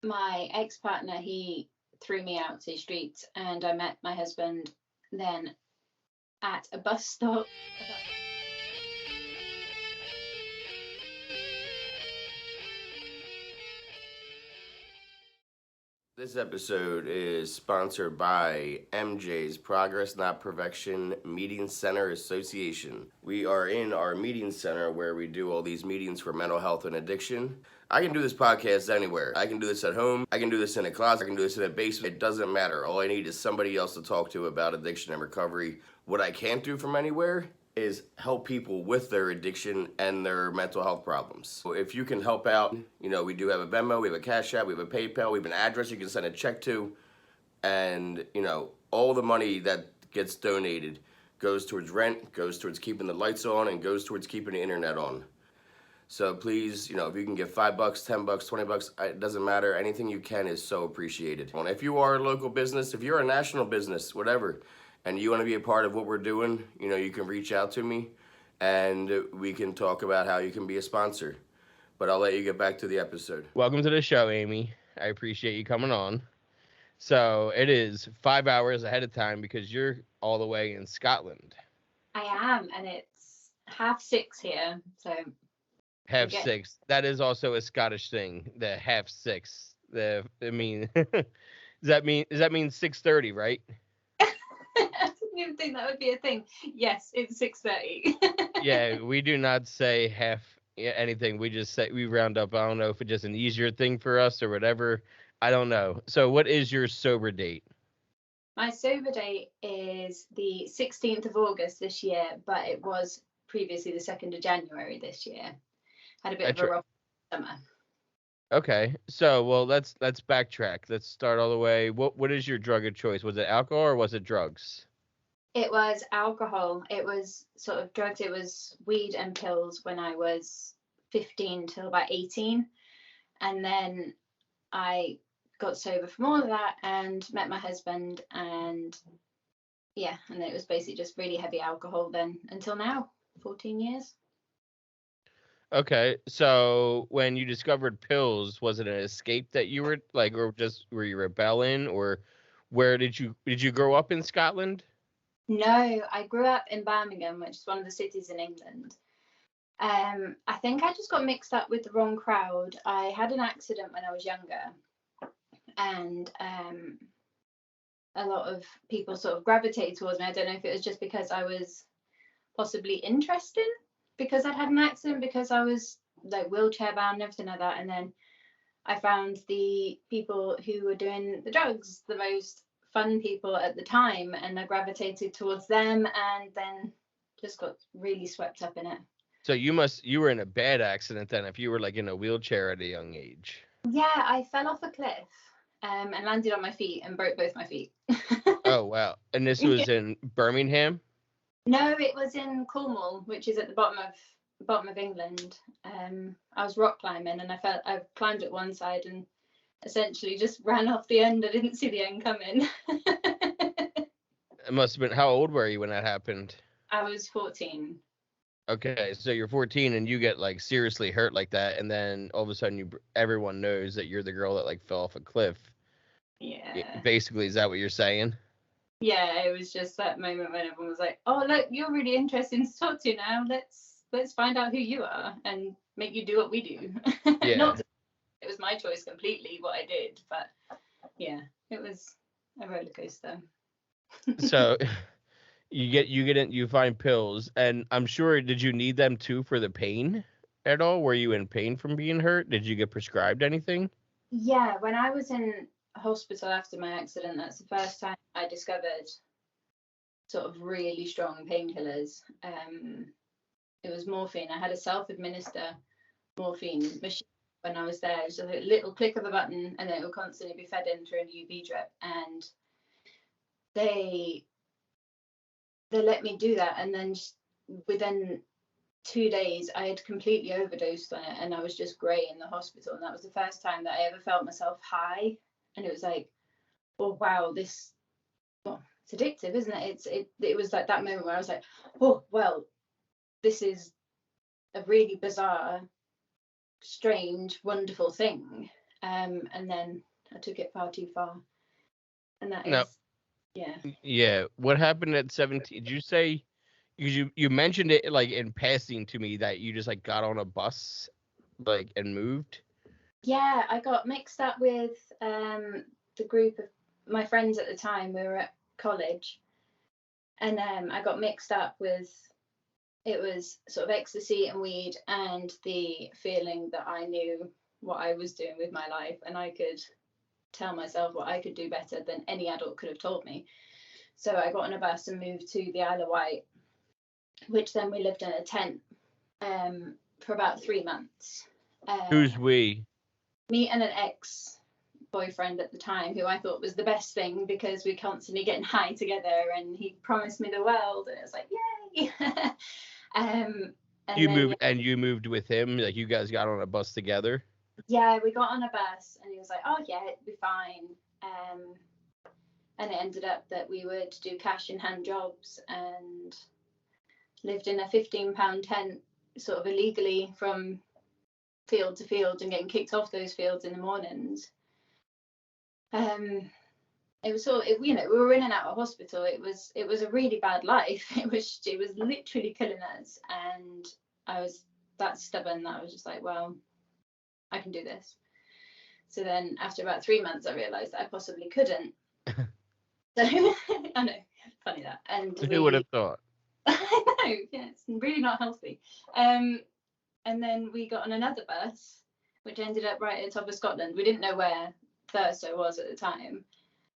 My ex-partner, he threw me out to the streets, and I met my husband then at a bus stop. This episode is sponsored by MJ's Progress Not Perfection Meeting Center Association. We are in our meeting center where we do all these meetings for mental health and addiction. I can do this podcast anywhere. I can do this at home. I can do this in a closet. I can do this in a basement. It doesn't matter. All I need is somebody else to talk to about addiction and recovery. What I can't do from anywhere is help people with their addiction and their mental health problems. So if you can help out, we do have a Venmo, we have a Cash App, we have a PayPal, we have an address you can send a check to, and all the money that gets donated goes towards rent, goes towards keeping the lights on, and goes towards keeping the internet on. So please, if you can give $5, $10, $20, it doesn't matter. Anything you can is so appreciated. And if you are a local business, if you're a national business, whatever, and you want to be a part of what we're doing, you can reach out to me and we can talk about how you can be a sponsor. But I'll let you get back to the episode. Welcome to the show, Amy. I appreciate you coming on. So it is 5 hours ahead of time because you're all the way in Scotland. I am, and it's 6:30 here, so... 6:30. That is also a Scottish thing, the 6:30. Does that mean 6:30, right? I didn't even think that would be a thing. Yes, it's 6:30. Yeah, we do not say anything. We just say we round up. I don't know if it's just an easier thing for us or whatever. I don't know. So what is your sober date? My sober date is the 16th of August this year, but it was previously the 2nd of January this year. Had a bit of a rough summer. Okay, so let's backtrack. Let's start all the way. What is your drug of choice? Was it alcohol or was it drugs? It was alcohol. It was sort of drugs. It was weed and pills when I was 15 till about 18, and then I got sober from all of that and met my husband, and and it was basically just really heavy alcohol then until now, 14 years. Okay, so when you discovered pills, was it an escape that you were like, or just were you rebelling, or where did you grow up in Scotland? No, I grew up in Birmingham, which is one of the cities in England. I think I just got mixed up with the wrong crowd. I had an accident when I was younger, and a lot of people sort of gravitated towards me. I don't know if it was just because I was possibly interesting, because I'd had an accident, because I was like wheelchair bound and everything like that. And then I found the people who were doing the drugs the most fun people at the time, and I gravitated towards them, and then just got really swept up in it. So you were in a bad accident then, if you were like in a wheelchair at a young age. Yeah, I fell off a cliff and landed on my feet and broke both my feet. Oh wow. And this was in Birmingham? No, it was in Cornwall, which is at the bottom of England. I was rock climbing, and I climbed at one side and essentially just ran off the end. I didn't see the end coming. It must have been, how old were you when that happened? I was 14. Okay, so you're 14 and you get like seriously hurt like that, and then all of a sudden everyone knows that you're the girl that like fell off a cliff. Yeah. Basically, is that what you're saying? Yeah, it was just that moment when everyone was like, "Oh, look, you're really interesting to talk to now. Let's find out who you are and make you do what we do." Yeah. It was my choice completely what I did, but yeah, it was a roller coaster. So you find pills, and I'm sure, did you need them too for the pain at all? Were you in pain from being hurt? Did you get prescribed anything? Yeah, when I was in hospital after my accident, that's the first time I discovered sort of really strong painkillers. It was morphine. I had a self-administer morphine machine when I was there. It was a little click of a button, and it would constantly be fed in through an UV drip, and they let me do that, and then within 2 days I had completely overdosed on it, and I was just grey in the hospital. And that was the first time that I ever felt myself high, and it was like, oh wow, it's addictive, isn't it? It was like that moment where I was like, oh well, this is a really bizarre, strange, wonderful thing. And then I took it far too far. And that No. is, yeah. Yeah. What happened at 17? Did you say you mentioned it like in passing to me that you just like got on a bus like and moved? Yeah, I got mixed up with the group of my friends at the time. We were at college, and I got mixed up with, it was sort of ecstasy and weed, and the feeling that I knew what I was doing with my life, and I could tell myself what I could do better than any adult could have told me. So I got on a bus and moved to the Isle of Wight, which then we lived in a tent for about 3 months. Who's we? Me and an ex-boyfriend at the time, who I thought was the best thing because we're constantly getting high together, and he promised me the world, and it was like, yay. And You moved with him, like you guys got on a bus together? Yeah, we got on a bus, and he was like, oh yeah, it'd be fine. And it ended up that we would do cash in hand jobs and lived in a £15 tent, sort of illegally, from field to field, and getting kicked off those fields in the mornings. It was sort of, we were in and out of hospital. It was a really bad life. It was literally killing us, and I was that stubborn that I was just like, well, I can do this. So then after about 3 months, I realized that I possibly couldn't. So I know, funny that. And who would have thought? I know, yeah, it's really not healthy. And then we got on another bus, which ended up right at the top of Scotland. We didn't know where Thurso was at the time.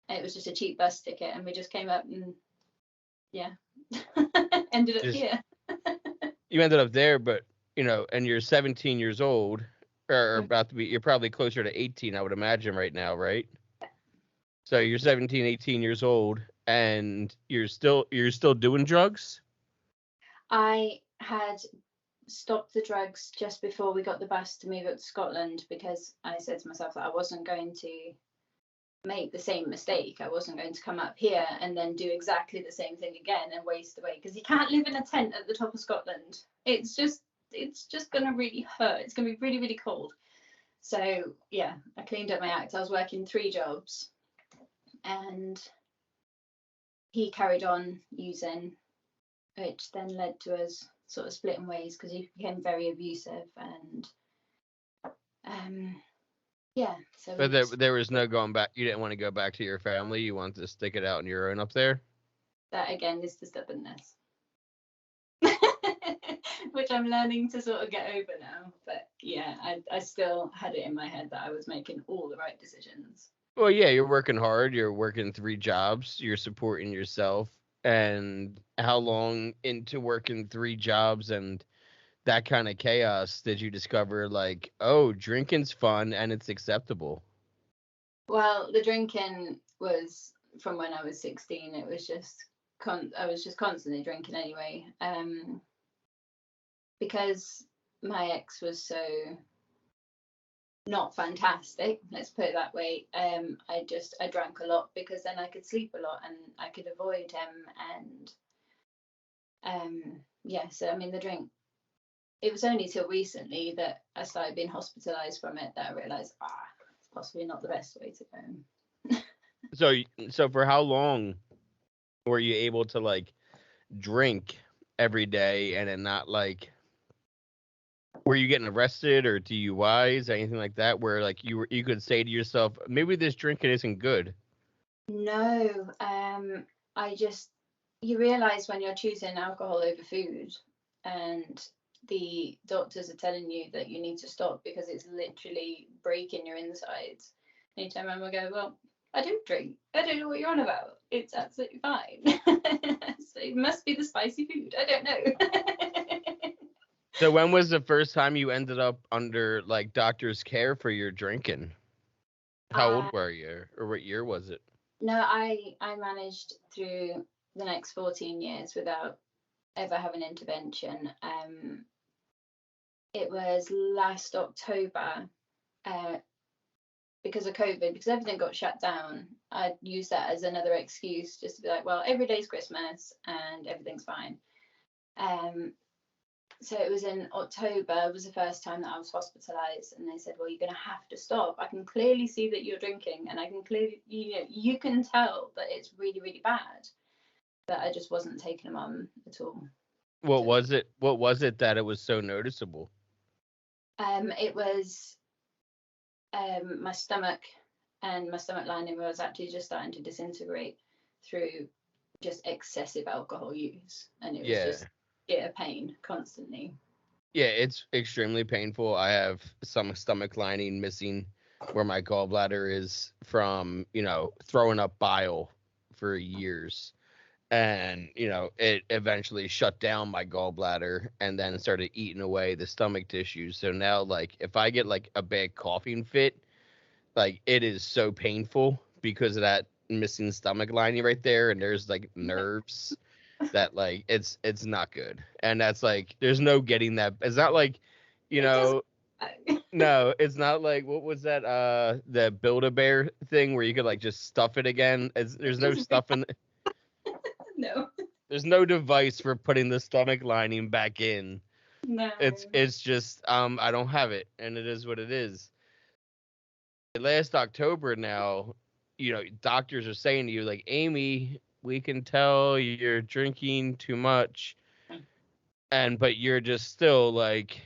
It was just a cheap bus ticket, and we just came up and ended up here. You ended up there, but and you're 17 years old, or about to be. You're probably closer to 18, I would imagine, right now, right? So you're 17, 18 years old, and you're still doing drugs? I had stopped the drugs just before we got the bus to move up to Scotland, because I said to myself that I wasn't going to make the same mistake. I wasn't going to come up here and then do exactly the same thing again and waste away, because you can't live in a tent at the top of Scotland. It's just going to really hurt. It's going to be really, really cold. So yeah, I cleaned up my act. I was working 3 jobs, and he carried on using, which then led to us sort of splitting ways, because he became very abusive, and so But there was no going back. You didn't want to go back to your family. You wanted to stick it out on your own up there. That again is the stubbornness, which I'm learning to sort of get over now. But yeah, I still had it in my head that I was making all the right decisions. Well, yeah, you're working hard. You're working 3 jobs. You're supporting yourself. And how long into working 3 jobs and that kind of chaos did you discover, like, oh, drinking's fun and it's acceptable? Well, the drinking was from when I was 16. It was just I was just constantly drinking anyway, because my ex was so not fantastic, let's put it that way. I drank a lot, because then I could sleep a lot and I could avoid him. And so I mean, the drink, it was only till recently that I started being hospitalized from it that I realized it's possibly not the best way to go. So for how long were you able to like drink every day and then not like, were you getting arrested or DUIs, anything like that, where like you could say to yourself, maybe this drinking isn't good? No, you realize when you're choosing alcohol over food, and the doctors are telling you that you need to stop because it's literally breaking your insides. And you turn around and go, well, I don't drink. I don't know what you're on about. It's absolutely fine. So it must be the spicy food. I don't know. So when was the first time you ended up under like doctor's care for your drinking? How old were you, or what year was it? No, I managed through the next 14 years without ever having intervention. It was last October, because of COVID, because everything got shut down. I used that as another excuse just to be like, well, every day's Christmas and everything's fine. So it was in October, was the first time that I was hospitalized, and they said, well, you're going to have to stop. I can clearly see that you're drinking, and I can clearly, you can tell that it's really, really bad. But I just wasn't taking them on at all. What was it? What was it that it was so noticeable? It was my stomach, and my stomach lining was actually just starting to disintegrate through just excessive alcohol use, and it was just a pain constantly. Yeah, it's extremely painful. I have some stomach lining missing where my gallbladder is from, throwing up bile for years. And, it eventually shut down my gallbladder and then started eating away the stomach tissue. So now, like, if I get like a bad coughing fit, like, it is so painful because of that missing stomach lining right there. And there's like nerves that like it's not good, and that's like there's no getting that. It's not like no, it's not like what was that the Build-A-Bear thing where you could like just stuff it again. There's no stuffing. No, There's no device for putting the stomach lining back in. no. It's just I don't have it, and it is what it is. Last October now, doctors are saying to you like, Amy, we can tell you're drinking too much, but you're just still like,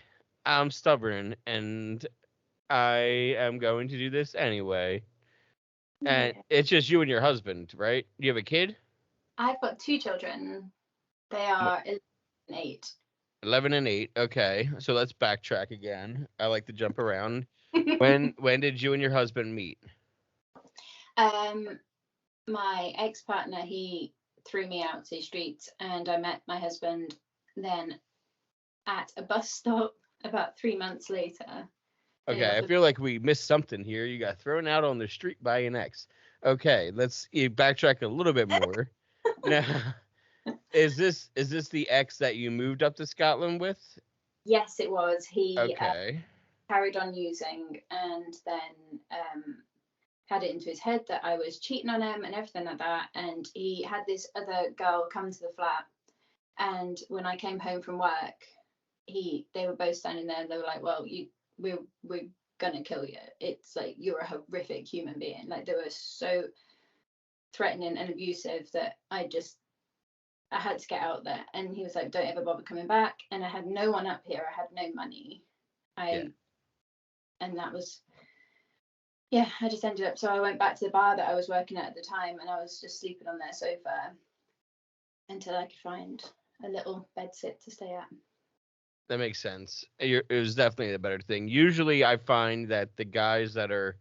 I'm stubborn and I am going to do this anyway. And Yeah. it's just you and your husband, right? You have a kid? I've got 2 children. They are 11 and 8. 11 and 8. Okay. So let's backtrack again. I like to jump around. When did you and your husband meet? My ex-partner, he threw me out to the streets, and I met my husband then at a bus stop about 3 months later. Okay, I feel like we missed something here. You got thrown out on the street by an ex. Okay, let's backtrack a little bit more. Now, is this the ex that you moved up to Scotland with? Yes, it was. He Okay. carried on using, and then had it into his head that I was cheating on him and everything like that. And he had this other girl come to the flat, and when I came home from work, they were both standing there, and they were like, well, we're gonna kill you. It's like, you're a horrific human being. Like, they were so threatening and abusive that I had to get out there. And he was like, don't ever bother coming back. And I had no one up here. I had no money. And that was, I just ended up, so I went back to the bar that I was working at the time, and I was just sleeping on their sofa until I could find a little bed sit to stay at. That makes sense. It was definitely the better thing. Usually I find that the guys that are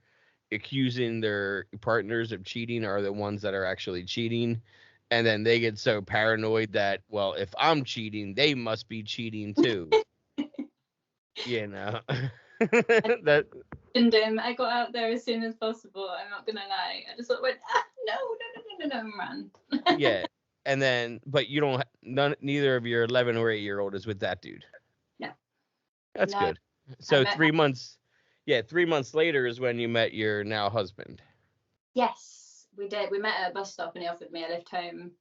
accusing their partners of cheating are the ones that are actually cheating. And then they get so paranoid that, well, if I'm cheating, they must be cheating too. That. And I got out there as soon as possible. I'm not gonna lie. I just went, no, and ran. Yeah, and then, but you don't. Neither of your 11 or 8-year-old is with that dude. No. That's good. So 3 months. Yeah, 3 months later is when you met your now husband. Yes, we did. We met at a bus stop, and he offered me a lift home.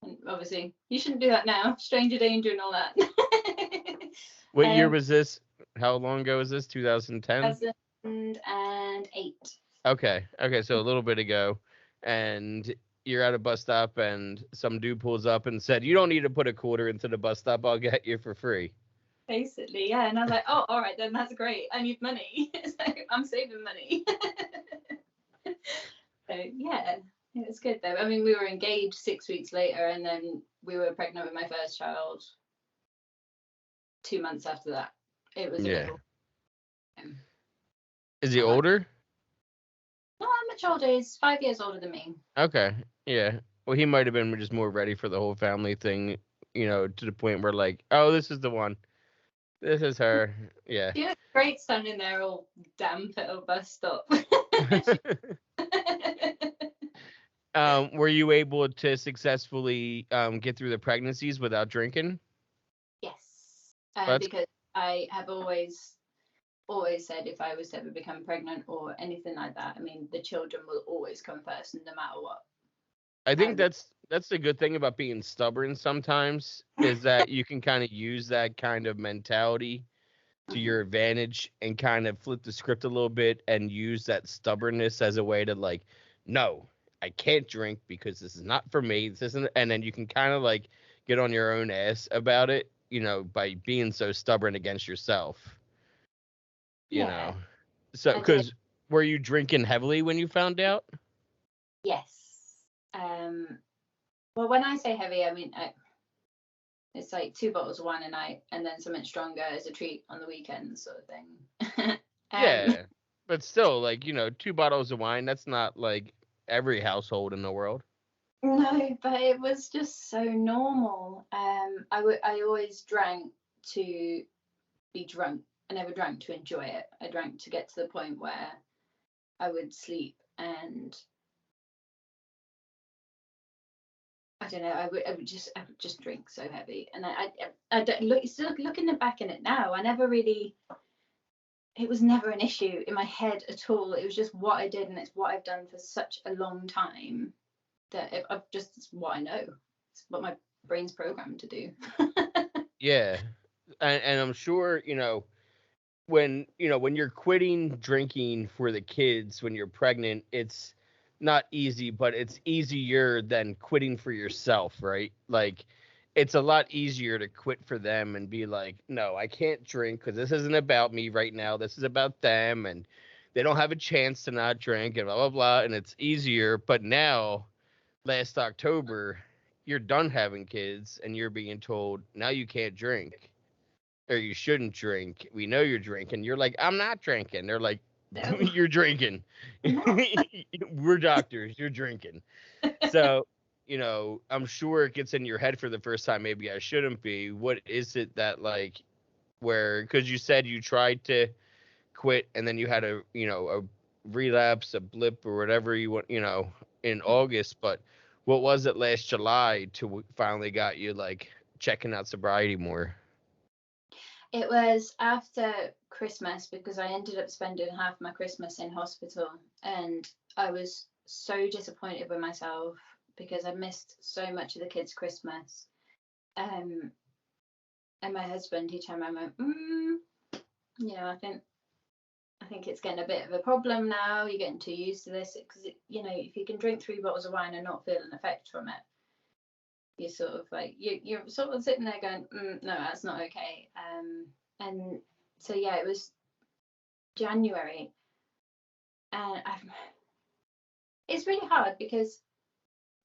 And obviously, you shouldn't do that now. Stranger danger and all that. What year was this? How long ago was this? 2010? 2008. Okay, so a little bit ago. And you're at a bus stop, and some dude pulls up and said, you don't need to put a quarter into the bus stop. I'll get you for free. Basically, yeah. And I was like, oh, all right, then that's great. I need money. So I'm saving money. So, yeah. It was good though. I mean, we were engaged 6 weeks later, and then we were pregnant with my first child 2 months after that. It was a little. Is he older? Not much older. He's 5 years older than me. Okay. Yeah. Well, he might have been just more ready for the whole family thing, to the point where like, oh, this is the one. This is her. Yeah. She was great standing there all damp at a bus stop. Were you able to successfully get through the pregnancies without drinking? Yes, because I have always said if I was to ever become pregnant or anything like that, I mean, the children will always come first, no matter what. I think that's the good thing about being stubborn sometimes is that you can kind of use that kind of mentality to your advantage and kind of flip the script a little bit and use that stubbornness as a way to like, no, I can't drink because this is not for me. This isn't, and then you can kind of like get on your own ass about it, by being so stubborn against yourself, you know. So, because were you drinking heavily when you found out? Yes. Well, when I say heavy, I mean it's like 2 bottles of wine a night, and then something stronger as a treat on the weekends, sort of thing. Yeah, but still, like 2 bottles of wine. That's not like every household in the world. No, but it was just so normal. I always drank to be drunk. I never drank to enjoy it. I drank to get to the point where I would sleep, and I don't know. I would just drink so heavy, and I don't look. Still looking back in it now, I never really. It was never an issue in my head at all. It was just what I did, and it's what I've done for such a long time that it's what I know. It's what my brain's programmed to do. Yeah, and I'm sure when you're quitting drinking for the kids when you're pregnant, it's not easy, but it's easier than quitting for yourself, right? Like it's a lot easier to quit for them and be like, no, I can't drink because this isn't about me right now. This is about them, and they don't have a chance to not drink and blah blah blah. And it's easier. But now, last October, you're done having kids and you're being told now you can't drink or you shouldn't drink. We know you're drinking. You're like, I'm not drinking. They're like, No. you're drinking. We're doctors. You're drinking. So, I'm sure it gets in your head for the first time. Maybe I shouldn't be. What is it that like because you said you tried to quit and then you had a relapse, a blip or whatever you want, in August. But what was it last July to finally got you like checking out sobriety more? It was after Christmas because I ended up spending half my Christmas in hospital, and I was so disappointed with myself because I missed so much of the kids' Christmas. And my husband, he turned around and went, I think it's getting a bit of a problem now. You're getting too used to this because if you can drink 3 bottles of wine and not feel an effect from it, you're sort of like you're sort of sitting there going, no, that's not okay. And so yeah, it was January, and it's really hard because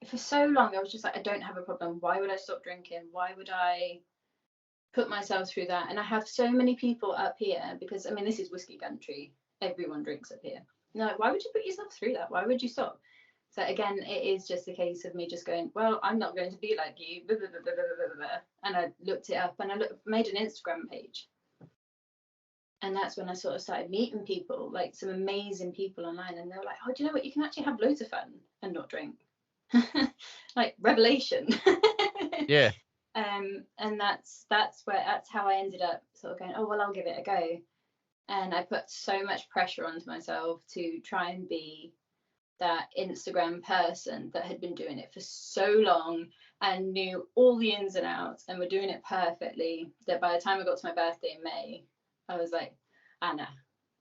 for so long I was just like, I don't have a problem. Why would I stop drinking? Why would I put myself through that? And I have so many people up here because I mean this is whiskey country. Everyone drinks up here. No, why would you put yourself through that? Why would you stop? So again, it is just a case of me just going, well, I'm not going to be like you, blah, blah, blah, blah, blah, blah. And I looked it up and I made an Instagram page. And that's when I sort of started meeting people, like some amazing people online. And they were like, oh, do you know what? You can actually have loads of fun and not drink. Like revelation. Yeah. And that's how I ended up sort of going, oh, well, I'll give it a go. And I put so much pressure onto myself to try and be that Instagram person that had been doing it for so long and knew all the ins and outs and were doing it perfectly, that by the time I got to my birthday in May, I was like, Anna,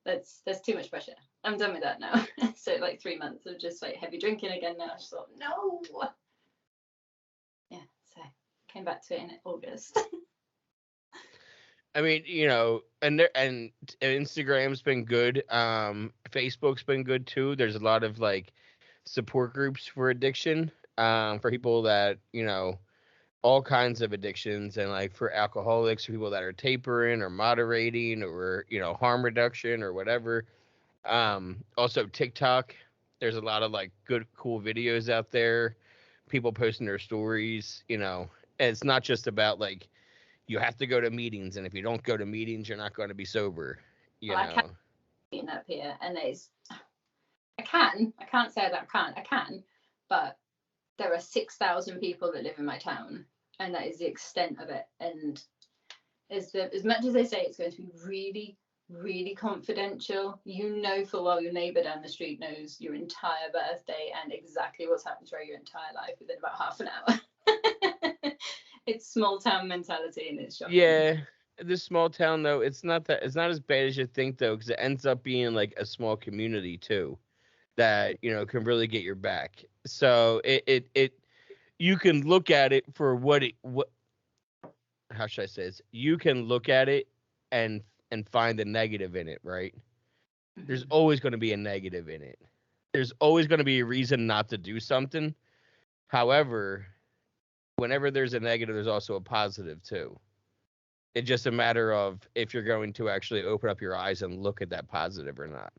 that's too much pressure. I'm done with that now. So like 3 months of just like heavy drinking again. Now I just thought, no. Yeah, so came back to it in August. I mean, and Instagram's been good. Facebook's been good too. There's a lot of like support groups for addiction, for people that, all kinds of addictions, and like for alcoholics, for people that are tapering or moderating or, harm reduction or whatever. Also TikTok, there's a lot of like good, cool videos out there, people posting their stories, and it's not just about like, you have to go to meetings, and if you don't go to meetings, you're not going to be sober. Well, I can't be up here, and I can't say that I can, but there are 6,000 people that live in my town, and that is the extent of it. And as much as they say it's going to be really, really confidential. You know full well your neighbour down the street knows your entire birthday and exactly what's happened throughout your entire life within about half an hour. It's small town mentality and it's shocking. Yeah, this small town though, it's not as bad as you think though, because it ends up being like a small community too that can really get your back. So it you can look at it for what how should I say this? You can look at it and find the negative in it, right? There's always going to be a negative in it. There's always going to be a reason not to do something. However, whenever there's a negative, there's also a positive too. It's just a matter of if you're going to actually open up your eyes and look at that positive or not.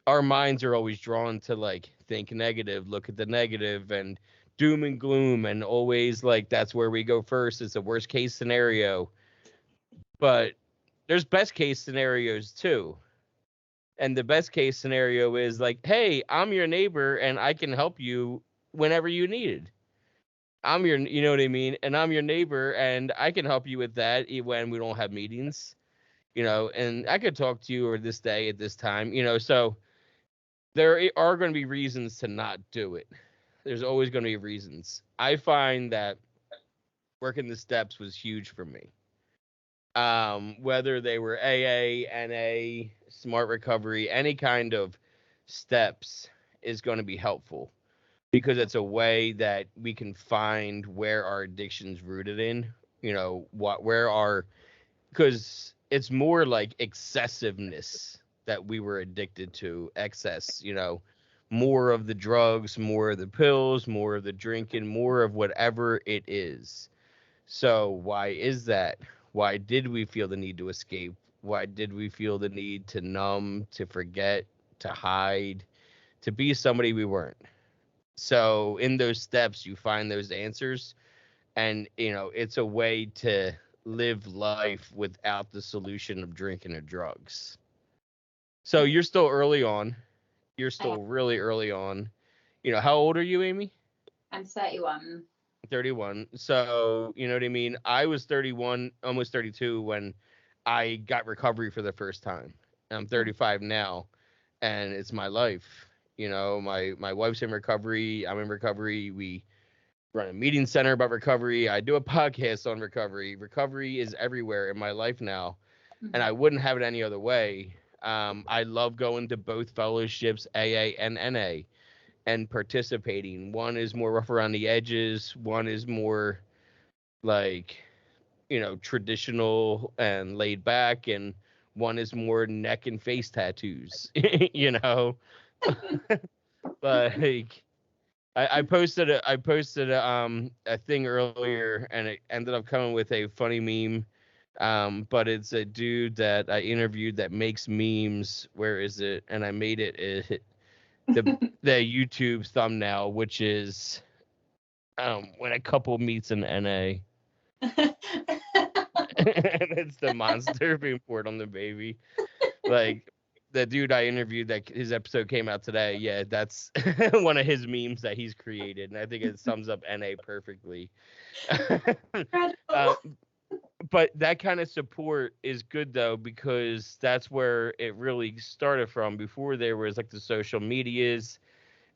Our minds are always drawn to like think negative, look at the negative and doom and gloom, and always like that's where we go first. It's the worst case scenario. But there's best case scenarios too. And the best case scenario is like, hey, I'm your neighbor and I can help you whenever you need it. You know what I mean? And I'm your neighbor and I can help you with that when we don't have meetings, and I could talk to you or this day at this time, so there are going to be reasons to not do it. There's always going to be reasons. I find that working the steps was huge for me. Whether they were AA, NA, Smart Recovery, any kind of steps is going to be helpful because it's a way that we can find where our addiction's rooted in, because it's more like excessiveness that we were addicted to, excess, more of the drugs, more of the pills, more of the drinking, more of whatever it is. So why is that? Why did we feel the need to escape? Why did we feel the need to numb, to forget, to hide, to be somebody we weren't? So in those steps, you find those answers, and it's a way to live life without the solution of drinking or drugs. So you're still early on. You're still really early on. How old are you, Amy? I'm 31. 31. So, you know what I mean? I was 31, almost 32 when I got recovery for the first time. I'm 35 now, and it's my life. My wife's in recovery. I'm in recovery. We run a meeting center about recovery. I do a podcast on recovery. Recovery is everywhere in my life now, and I wouldn't have it any other way. I love going to both fellowships, AA and NA, and participating. One is more rough around the edges. One is more like, traditional and laid back, and one is more neck and face tattoos, But like, I posted a thing earlier, and it ended up coming with a funny meme. But it's a dude that I interviewed that makes memes. Where is it? And I made it the YouTube thumbnail, which is when a couple meets in NA. And it's the monster being poured on the baby. Like the dude I interviewed, that his episode came out today. Yeah, that's one of his memes that he's created, and I think it sums up NA perfectly. But that kind of support is good though, because that's where it really started from. Before there was like the social medias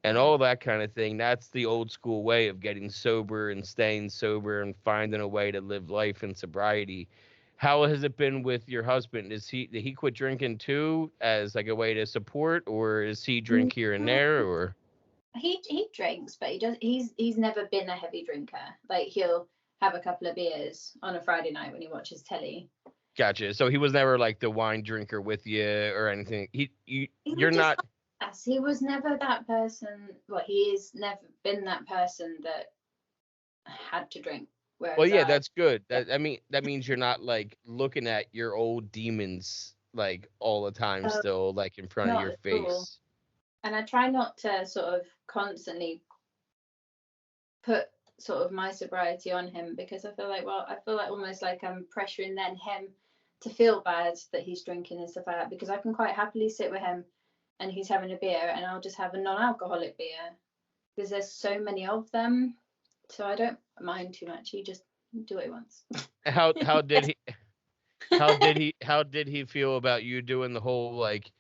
and all that kind of thing. That's the old school way of getting sober and staying sober and finding a way to live life in sobriety. How has it been with your husband? Did he quit drinking too as like a way to support, or is he drink here and there, or? He drinks, but he's never been a heavy drinker. Like he'll have a couple of beers on a Friday night when he watches telly. Gotcha. So he was never like the wine drinker with you or anything. You're not. Yes, he was never that person. Well, he's never been that person that had to drink. Well, yeah, that's good. That means you're not like looking at your old demons like all the time, still like in front of your face. All. And I try not to sort of constantly put sort of my sobriety on him, because I feel like almost like I'm pressuring then him to feel bad that he's drinking and stuff like that, because I can quite happily sit with him and he's having a beer and I'll just have a non-alcoholic beer, because there's so many of them, so I don't mind too much. He just do what he wants. How did How did he feel about you doing the whole like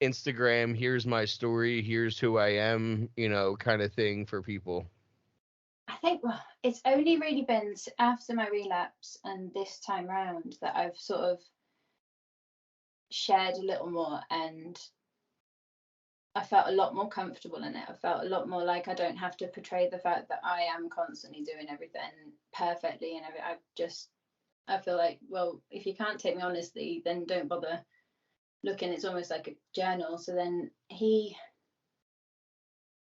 Instagram, here's my story, here's who I am, kind of thing for people? I think, well, it's only really been after my relapse and this time round that I've sort of shared a little more, and I felt a lot more comfortable in it. I felt a lot more like I don't have to portray the fact that I am constantly doing everything perfectly, and I feel like, well, if you can't take me honestly, then don't bother looking. It's almost like a journal. So then he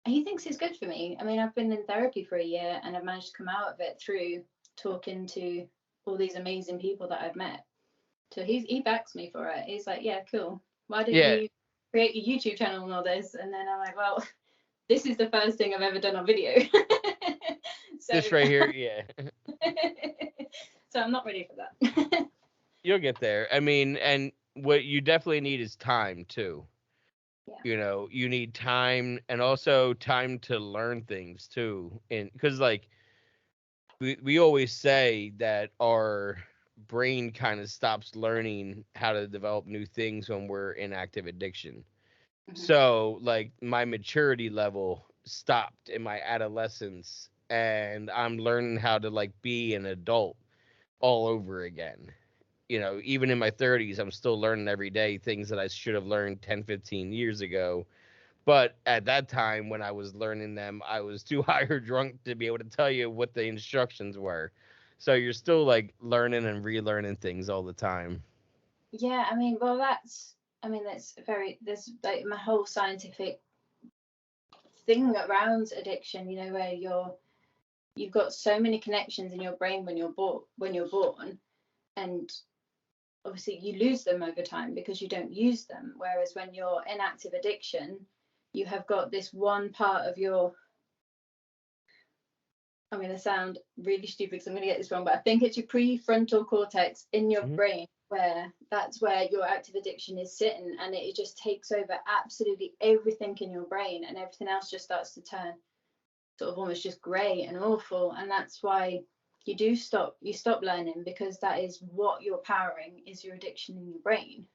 thinks it's good for me. I mean, I've been in therapy for a year and I've managed to come out of it through talking to all these amazing people that I've met. So he backs me for it. He's like, yeah, cool. Why don't Yeah, you create a YouTube channel and all this? And then I'm like, well, this is the first thing I've ever done on video. So this right here, yeah. so I'm not ready for that. You'll get there. I mean, and what you definitely need is time too. Yeah. You need time and also time to learn things too. And because like we always say that our brain kind of stops learning how to develop new things when we're in active addiction. Mhm. So like my maturity level stopped in my adolescence and I'm learning how to like be an adult all over again. Even in my 30s, I'm still learning every day things that I should have learned 10, 15 years ago. But at that time, when I was learning them, I was too high or drunk to be able to tell you what the instructions were. So you're still like learning and relearning things all the time. Yeah, I mean, well, there's like my whole scientific thing around addiction, where you've got so many connections in your brain when you're born, and obviously you lose them over time because you don't use them. Whereas when you're in active addiction, you have got this one part of your, I'm going to sound really stupid because I'm going to get this wrong, but I think it's your prefrontal cortex in your Mhm. brain where that's where your active addiction is sitting, and it just takes over absolutely everything in your brain, and everything else just starts to turn sort of almost just grey and awful. And that's why you stop learning, because that is what you're powering, is your addiction in your brain.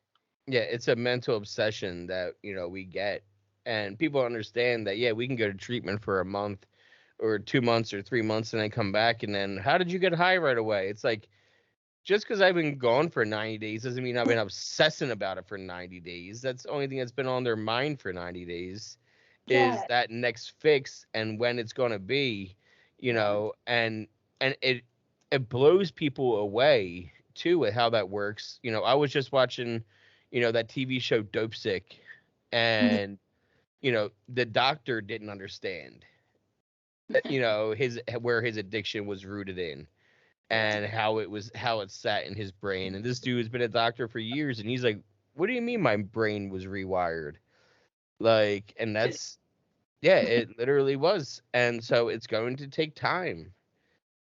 Yeah, it's a mental obsession that, we get. And people understand that, yeah, we can go to treatment for a month or 2 months or 3 months and then come back. And then, how did you get high right away? It's like, just because I've been gone for 90 days doesn't mean I've been obsessing about it for 90 days. That's the only thing that's been on their mind for 90 days is Yeah. that next fix and when it's going to be, Yeah. and it blows people away too with how that works. I was just watching, that TV show Dope Sick, and the doctor didn't understand, his where his addiction was rooted in Yeah. and how it sat in his brain. And this dude's been a doctor for years, and he's like, "What do you mean my brain was rewired?" Like, and that's yeah, it literally was. And so it's going to take time,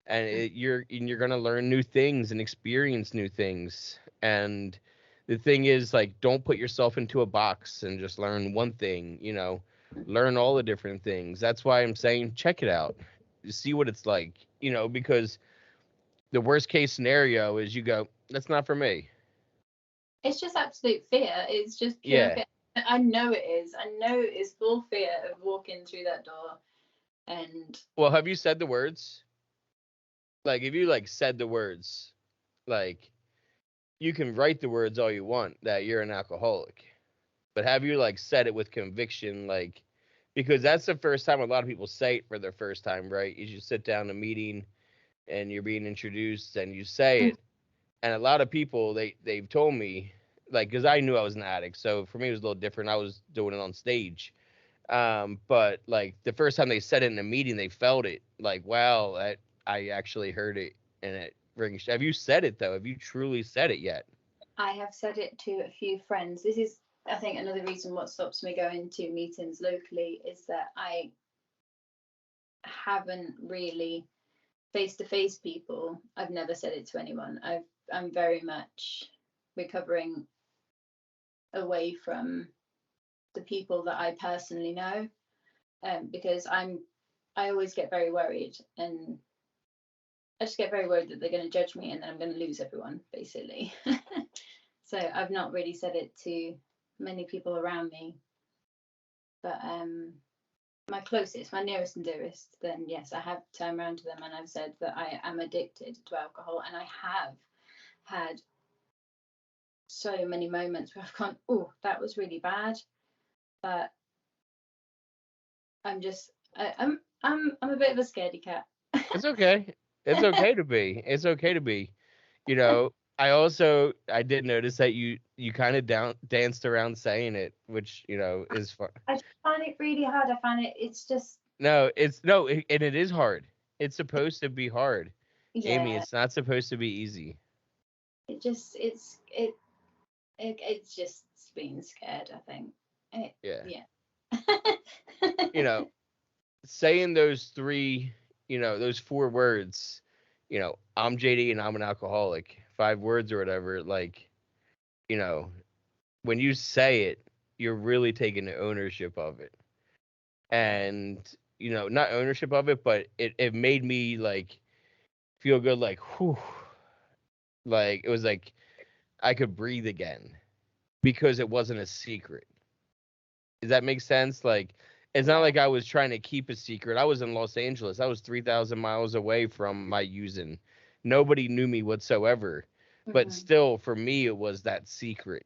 and you're gonna learn new things and experience new things. And the thing is, like, don't put yourself into a box and just learn one thing. Learn all the different things. That's why I'm saying check it out, see what it's like. Because the worst case scenario is you go, that's not for me. It's just absolute fear. It's just pure Yeah. fear. I know it is. I know it is full fear of walking through that door. And Well, have you said the words? Like, if you like said the words, like you can write the words all you want that you're an alcoholic, but have you like said it with conviction, like because that's the first time a lot of people say it for their first time, right? Is you sit down in a meeting and you're being introduced and you say it, and a lot of people they've told me like because I knew I was an addict, so for me it was a little different. I was doing it on stage. But like the first time they said it in a meeting, they felt it. Like, wow, I actually heard it, and it rings. Have you said it though? Have you truly said it yet? I have said it to a few friends. This is, I think, another reason what stops me going to meetings locally is that I haven't really face to face people. I've never said it to anyone. I'm very much recovering away from the people that I personally know, because I always get very worried, and I just get very worried that they're going to judge me and then I'm going to lose everyone, basically. So I've not really said it to many people around me. But my closest, my nearest and dearest, then yes, I have turned around to them and I've said that I am addicted to alcohol, and I have had so many moments where I've gone, oh, that was really bad, but I'm a bit of a scaredy cat. It's okay. It's okay to be. It's okay to be. You know, I did notice that you kind of danced around saying it, which, is fun. I find it really hard. I find it's just No, and it is hard. It's supposed to be hard. Amy, yeah. it's not supposed to be easy. It's just being scared, I think. Yeah. Yeah. Saying those those 4 words, I'm JD and I'm an alcoholic, 5 words or whatever, like, when you say it, you're really taking the ownership of it. And, not ownership of it, but it made me like feel good, like, whew, like it was like I could breathe again because it wasn't a secret. Does that make sense? Like, it's not like I was trying to keep a secret. I was in Los Angeles. I was 3,000 miles away from my using. Nobody knew me whatsoever. But still, for me, it was that secret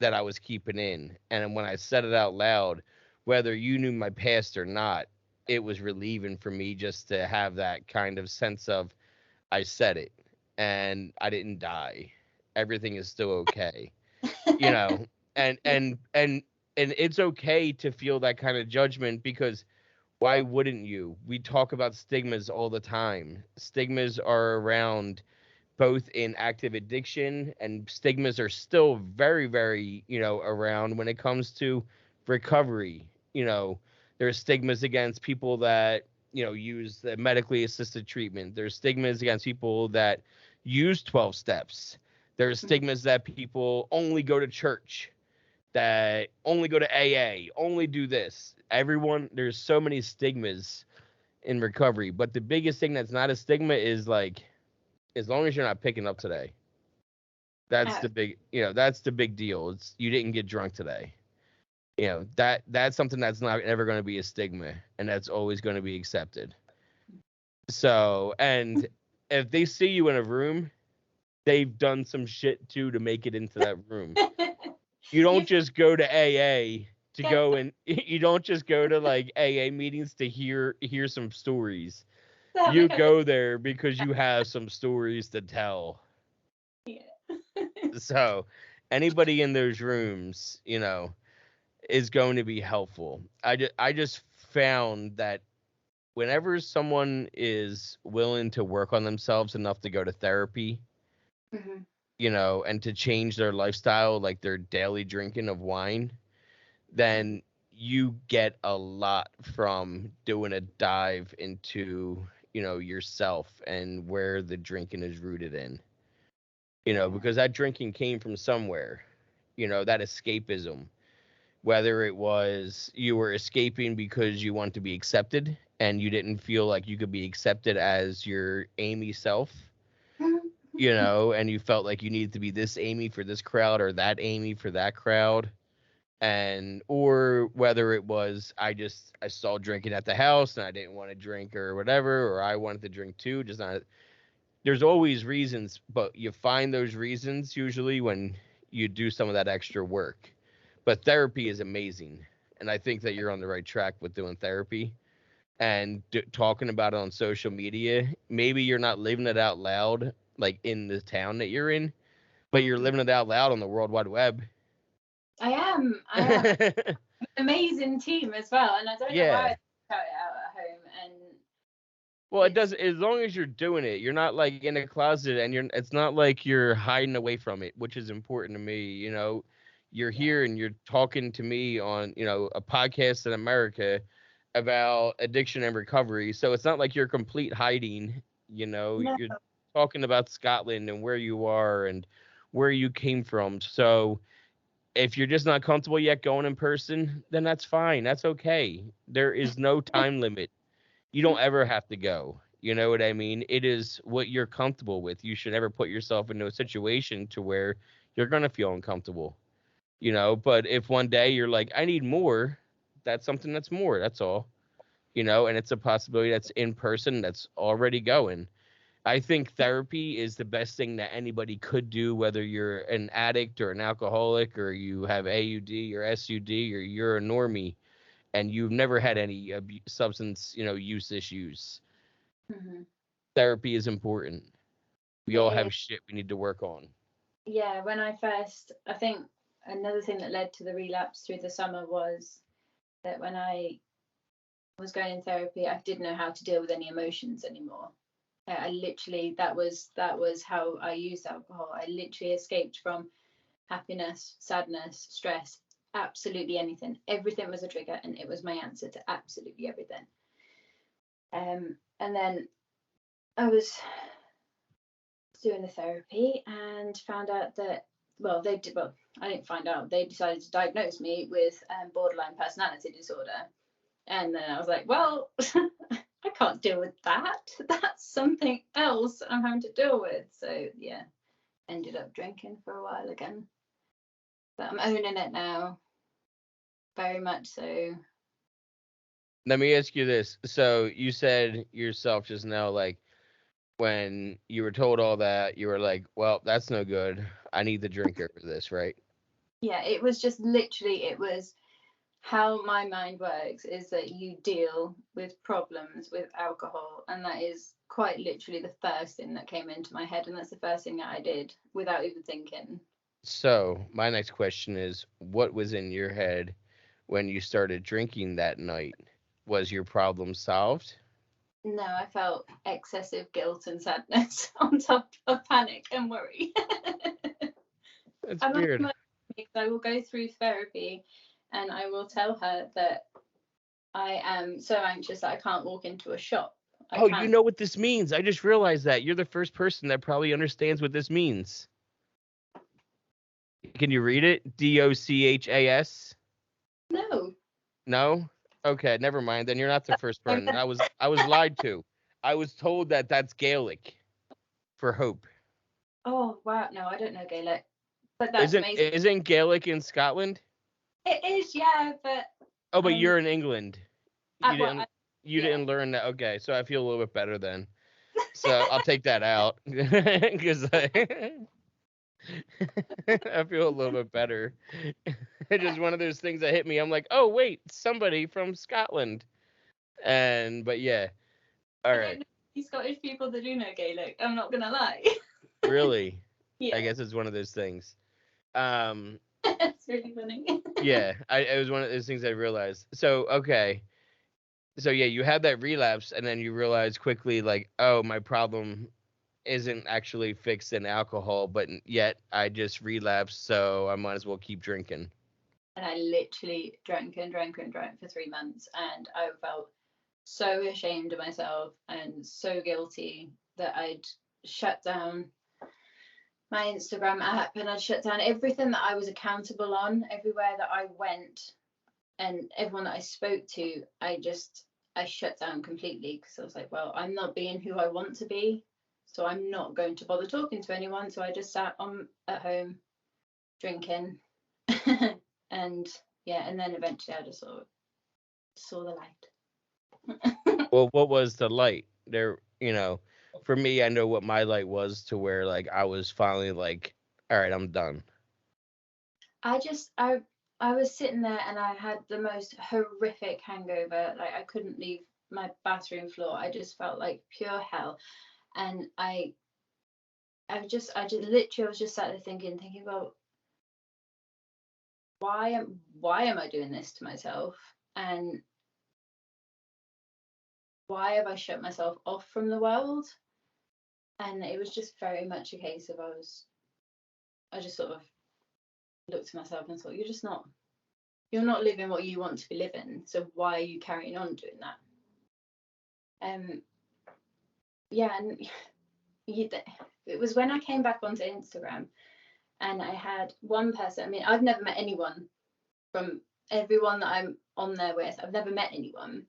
that I was keeping in. And when I said it out loud, whether you knew my past or not, it was relieving for me just to have that kind of sense of I said it and I didn't die. Everything is still okay. you know and it's okay to feel that kind of judgment, because why wouldn't you? We talk about stigmas all the time. Stigmas are around both in active addiction, and stigmas are still very, very, around when it comes to recovery. There's stigmas against people that, use the medically assisted treatment. There's stigmas against people that use 12 steps. There's stigmas that people only go to church, that only go to AA, only do this. There's so many stigmas in recovery, but the biggest thing that's not a stigma is like, as long as you're not picking up today. That's the big deal. It's you didn't get drunk today. That's something that's not ever going to be a stigma, and that's always going to be accepted. So, and if they see you in a room, they've done some shit too to make it into that room. You don't just go to AA to go and you don't just go to like AA meetings to hear some stories. You go there because you have some stories to tell. Yeah. So, anybody in those rooms, is going to be helpful. I just found that whenever someone is willing to work on themselves enough to go to therapy, and to change their lifestyle, like their daily drinking of wine, then you get a lot from doing a dive into, yourself and where the drinking is rooted in. Because that drinking came from somewhere, that escapism, whether it was you were escaping because you want to be accepted and you didn't feel like you could be accepted as your Amy self, and you felt like you needed to be this Amy for this crowd or that Amy for that crowd. Or whether it was I saw drinking at the house and I didn't want to drink or whatever, or I wanted to drink too, just not. There's always reasons, but you find those reasons usually when you do some of that extra work. But therapy is amazing, and I think that you're on the right track with doing therapy and talking about it on social media. Maybe you're not living it out loud like in the town that you're in, but you're living it out loud on the World Wide Web. I am an amazing team as well, and I don't know why I shout it out at home. And well, it does, as long as you're doing it. You're not like in a closet, and it's not like you're hiding away from it, which is important to me. You're here and you're talking to me on, a podcast in America about addiction and recovery. So it's not like you're complete hiding, No. You're talking about Scotland and where you are and where you came from. So if you're just not comfortable yet going in person, then that's fine. That's okay. There is no time limit. You don't ever have to go. You know what I mean? It is what you're comfortable with. You should never put yourself into a situation to where you're going to feel uncomfortable, but if one day you're like, I need more, that's something that's more, that's all, and it's a possibility that's in person, that's already going. I think therapy is the best thing that anybody could do, whether you're an addict or an alcoholic or you have AUD or SUD or you're a normie and you've never had any substance, use issues. Mm-hmm. Therapy is important. We all have shit we need to work on. Yeah, I think another thing that led to the relapse through the summer was that when I was going in therapy, I didn't know how to deal with any emotions anymore. I literally, that was how I used alcohol. I literally escaped from happiness, sadness, stress, absolutely anything. Everything was a trigger, and it was my answer to absolutely everything. And then I was doing the therapy and found out that, I didn't find out. They decided to diagnose me with borderline personality disorder. And then I was like, well, I can't deal with that. That's something else I'm having to deal with. So yeah, ended up drinking for a while again. But I'm owning it now. Very much so. Let me ask you this. So you said yourself just now, like, when you were told all that, you were like, well, that's no good. I need the drinker for this, right? Yeah, it was just literally, it was how my mind works is that you deal with problems with alcohol, and that is quite literally the first thing that came into my head, and that's the first thing that I did without even thinking. So my next question is, what was in your head when you started drinking that night? Was your problem solved? No, I felt excessive guilt and sadness on top of panic and worry. That's I'm weird. I will go through therapy and I will tell her that I am so anxious that I can't walk into a shop. Oh, you know what this means. I just realized that. You're the first person that probably understands what this means. Can you read it? DOCHAS? No. No? Okay, never mind. Then you're not the first person. I was lied to. I was told that that's Gaelic for hope. Oh wow, no, I don't know Gaelic. But that's amazing. Isn't Gaelic in Scotland? It is, yeah, but But you're in England. You didn't learn that. Okay, so I feel a little bit better then. So I'll take that out because I feel a little bit better. It's just one of those things that hit me. I'm like, oh wait, somebody from Scotland. But yeah, all right. I don't know any Scottish people that do know Gaelic. I'm not gonna lie. Really? Yeah. I guess it's one of those things. It's really funny. Yeah, it was one of those things I realized. So okay. So yeah, you had that relapse, and then you realize quickly, like, oh, my problem isn't actually fixed in alcohol, but yet I just relapsed, so I might as well keep drinking. And I literally drank and drank and drank for 3 months, and I felt so ashamed of myself and so guilty that I'd shut down my Instagram app and I'd shut down everything that I was accountable on, everywhere that I went and everyone that I spoke to. I shut down completely because I was like, well, I'm not being who I want to be, so I'm not going to bother talking to anyone. So I just sat at home drinking and then eventually I just sort of saw the light. Well, what was the light there? For me, I know what my light was, to where like I was finally like, all right, I'm done. I was sitting there and I had the most horrific hangover. Like I couldn't leave my bathroom floor. I just felt like pure hell. And I literally was just sat there thinking about why am I doing this to myself? And why have I shut myself off from the world? And it was just very much a case of I just sort of looked at myself and thought, you're not living what you want to be living, so why are you carrying on doing that? And it was when I came back onto Instagram and I had one person. I mean, I've never met anyone from everyone that I'm on there with. I've never met anyone.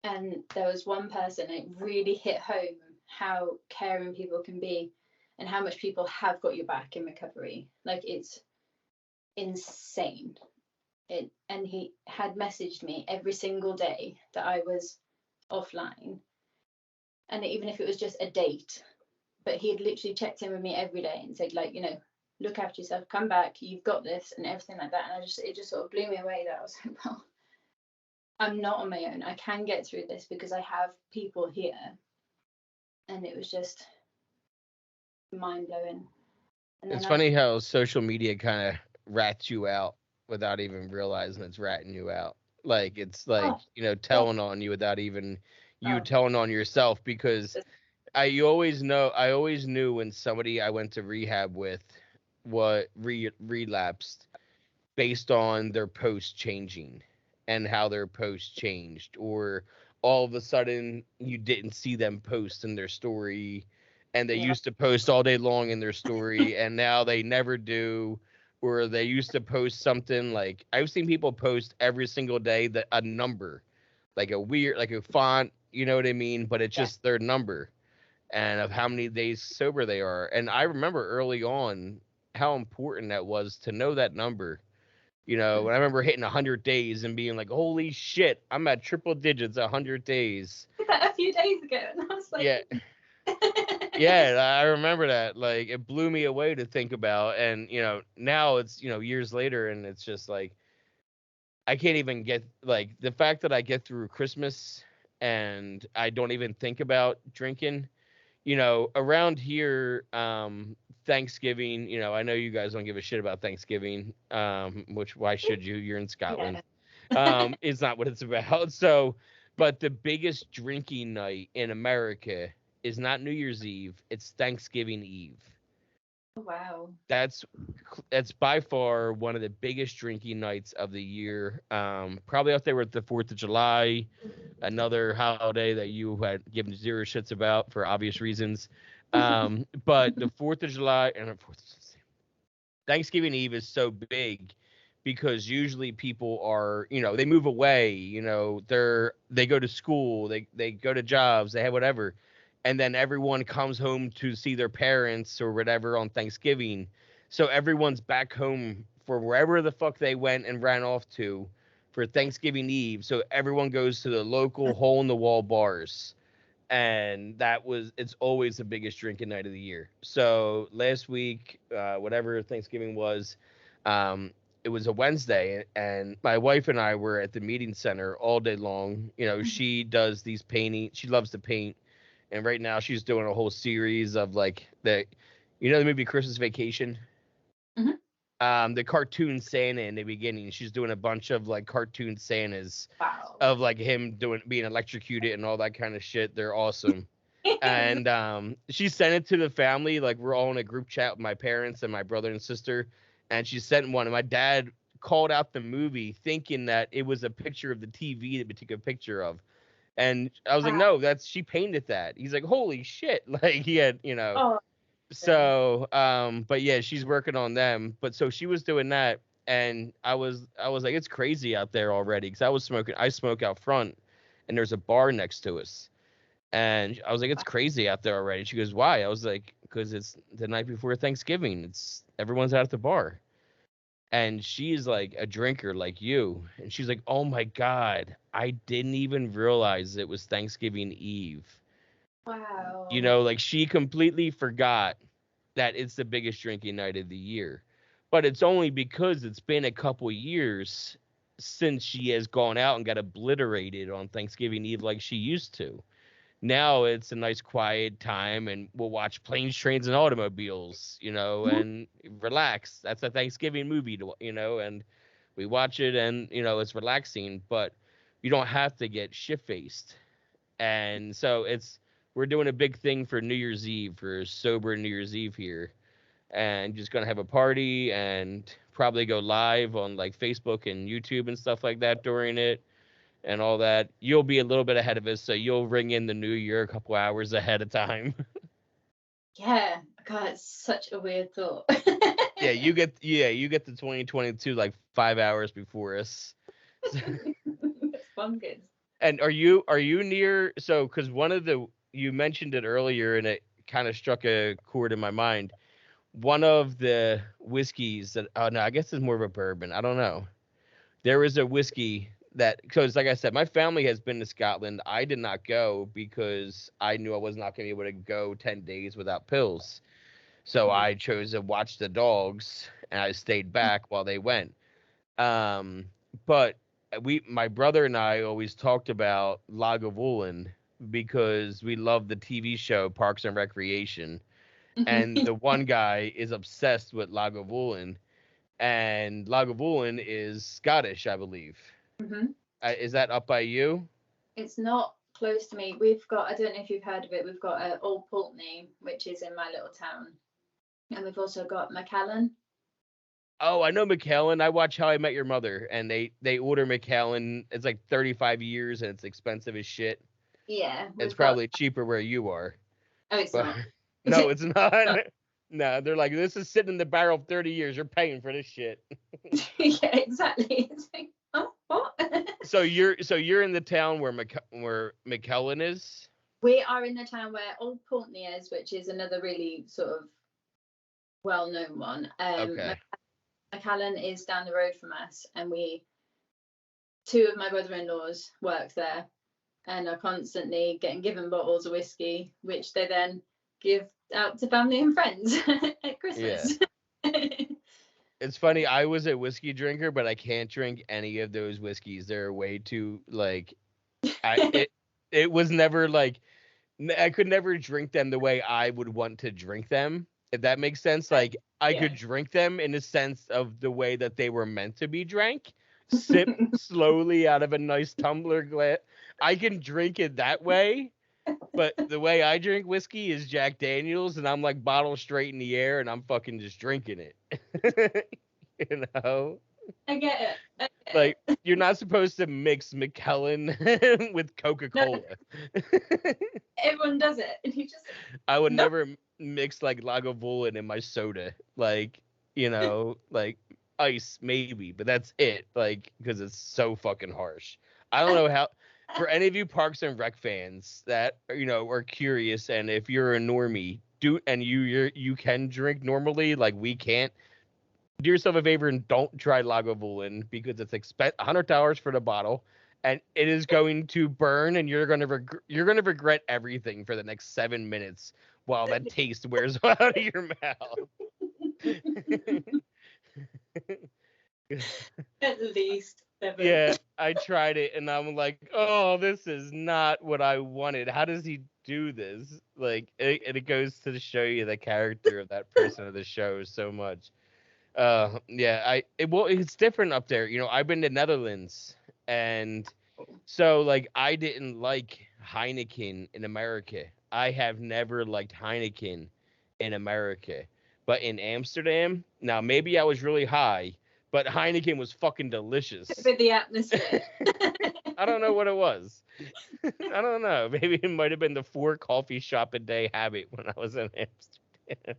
And there was one person, it really hit home how caring people can be. and how much people have got your back in recovery. Like, it's insane. And he had messaged me every single day that I was offline, and even if it was just a date, but he had literally checked in with me every day and said, like, look after yourself, come back, you've got this, and everything like that. And it just sort of blew me away that I was like, well, I'm not on my own. I can get through this because I have people here. And it was just mind blowing. It's funny how social media kind of rats you out without even realizing it's ratting you out. Like, it's like, telling on you without even you telling on yourself, because I always knew when somebody I went to rehab with relapsed based on their post changing and how their post changed, or all of a sudden you didn't see them post in their story, and they used to post all day long in their story and now they never do, or they used to post something like, I've seen people post every single day that a number, like a font, you know what I mean, but it's just their number and of how many days sober they are. And I remember early on how important that was to know that number. And I remember hitting 100 days and being like, holy shit, I'm at triple digits 100 days. A few days ago, and I was like, yeah. Yeah, I remember that. Like, it blew me away to think about. And, now it's, years later, and it's just like, I can't even get, like, the fact that I get through Christmas and I don't even think about drinking. Around here, Thanksgiving, I know you guys don't give a shit about Thanksgiving, which, why should you? You're in Scotland. It's not what it's about. So, but the biggest drinking night in America is not New Year's Eve, it's Thanksgiving Eve. Wow. That's by far one of the biggest drinking nights of the year. Probably up there with the 4th of July, another holiday that you had given zero shits about for obvious reasons. But the 4th of July and Thanksgiving Eve is so big because usually people are, they move away, they go to school, they go to jobs, they have whatever. And then everyone comes home to see their parents or whatever on Thanksgiving. So everyone's back home for wherever the fuck they went and ran off to for Thanksgiving Eve. So everyone goes to the local hole in the wall bars. And it's always the biggest drinking night of the year. So last week, whatever Thanksgiving was, it was a Wednesday, and my wife and I were at the meeting center all day long. She does these painting. She loves to paint. And right now she's doing a whole series of like the movie Christmas Vacation? Mm-hmm. The cartoon Santa in the beginning. She's doing a bunch of like cartoon Santas. Wow. Of like him being electrocuted and all that kind of shit. They're awesome. And she sent it to the family. Like, we're all in a group chat with my parents and my brother and sister. And she sent one. And my dad called out the movie thinking that it was a picture of the TV that we took a picture of. And I was like, no, she painted that. He's like, holy shit. Like, he had, So, but yeah, she's working on them. But so she was doing that. And I was like, it's crazy out there already. Cause I smoke out front and there's a bar next to us. And I was like, it's crazy out there already. She goes, why? I was like, cause it's the night before Thanksgiving. Everyone's out at the bar. And she's like a drinker like you. And she's like, oh my God, I didn't even realize it was Thanksgiving Eve. Wow. Like, she completely forgot that it's the biggest drinking night of the year. But it's only because it's been a couple years since she has gone out and got obliterated on Thanksgiving Eve like she used to. Now it's a nice quiet time, and we'll watch Planes, Trains, and Automobiles, and relax. That's a Thanksgiving movie, and we watch it, and, it's relaxing, but you don't have to get shit-faced. And so we're doing a big thing for New Year's Eve, for sober New Year's Eve here, and just going to have a party and probably go live on like Facebook and YouTube and stuff like that during it. And all that. You'll be a little bit ahead of us, so you'll ring in the new year a couple hours ahead of time. Yeah, God, it's such a weird thought. Yeah, you get the 2022 like 5 hours before us. It's bonkers. And are you near? So, because you mentioned it earlier, and it kind of struck a chord in my mind. One of the whiskeys that, oh no, I guess it's more of a bourbon. I don't know. There is a whiskey that, because like I said, my family has been to Scotland. I did not go because I knew I was not going to be able to go 10 days without pills. So I chose to watch the dogs, and I stayed back while they went. But my brother and I always talked about Lagavulin because we love the TV show Parks and Recreation, and the one guy is obsessed with Lagavulin, and Lagavulin is Scottish, I believe. Is that up by you? It's not close to me. We've got, I don't know if you've heard of it, we've got Old Pulteney, which is in my little town. And we've also got Macallan. Oh, I know Macallan. I watch How I Met Your Mother, and they order Macallan. It's like 35 years, and it's expensive as shit. Yeah. It's probably cheaper where you are. Oh, it's not. No, it's not. No, they're like, this is sitting in the barrel 30 years. You're paying for this shit. Yeah, exactly. It's like, oh, what? So you're in the town where Macallan is? We are in the town where Old Pulteney is, which is another really sort of well-known one. Okay. Macallan is down the road from us, and two of my brother-in-laws work there and are constantly getting given bottles of whiskey, which they then give out to family and friends at Christmas. Yeah. It's funny, I was a whiskey drinker, but I can't drink any of those whiskeys. They're way too, like, it was never like, I could never drink them the way I would want to drink them, if that makes sense. Like, I could drink them in the sense of the way that they were meant to be drank. Sip slowly out of a nice tumbler glass. I can drink it that way, but the way I drink whiskey is Jack Daniels, and I'm like bottle straight in the air, and I'm fucking just drinking it. You know? I get it. Like, you're not supposed to mix Macallan with Coca-Cola. No. Everyone does it. And you just... I would never mix like Lagavulin in my soda. Like, you know, like ice maybe, but that's it. Like, because it's so fucking harsh. I don't know how. For any of you Parks and Rec fans that, you know, are curious, and if you're a normie, you can drink normally, like we can't, do yourself a favor and don't try Lagavulin because it's $100 for the bottle, and it is going to burn, and you're gonna regret everything for the next 7 minutes while that taste wears out of your mouth. At least. Yeah, I tried it, and I'm like, oh, this is not what I wanted. How does he do this? Like, it goes to show you the character of that person of the show so much. Yeah, it's different up there. You know, I've been to Netherlands, and so like I didn't like Heineken in America. I have never liked Heineken in America, but in Amsterdam, now maybe I was really high, but Heineken was fucking delicious. With the atmosphere. I don't know what it was. I don't know. Maybe it might have been the 4 coffee shop a day habit when I was in Amsterdam.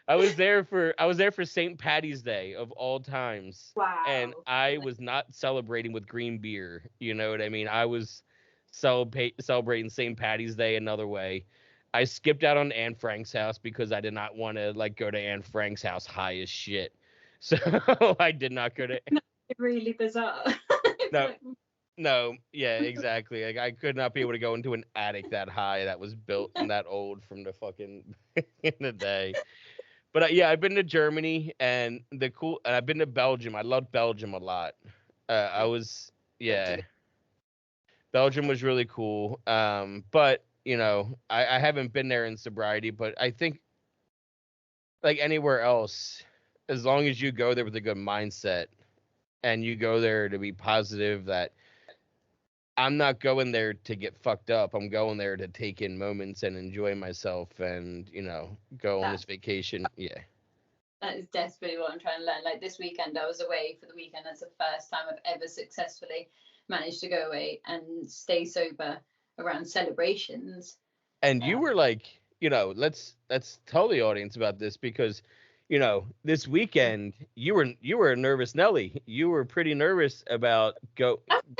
I was there for St. Patty's Day of all times. Wow. And I was not celebrating with green beer. You know what I mean? I was celebrating St. Patty's Day another way. I skipped out on Anne Frank's house because I did not want to like go to Anne Frank's house high as shit. So I did not go to. Really bizarre. No, yeah, exactly. Like I could not be able to go into an attic that high that was built and that old from the fucking in the day. But yeah, I've been to Germany and I've been to Belgium. I loved Belgium a lot. Belgium was really cool. But you know, I haven't been there in sobriety, but I think like anywhere else, as long as you go there with a good mindset and you go there to be positive, that I'm not going there to get fucked up. I'm going there to take in moments and enjoy myself and, you know, go on this vacation. Yeah. That is desperately what I'm trying to learn. Like this weekend, I was away for the weekend. That's the first time I've ever successfully managed to go away and stay sober around celebrations. And you were like, you know, let's tell the audience about this because, you know, this weekend you were a nervous Nelly. You were pretty nervous about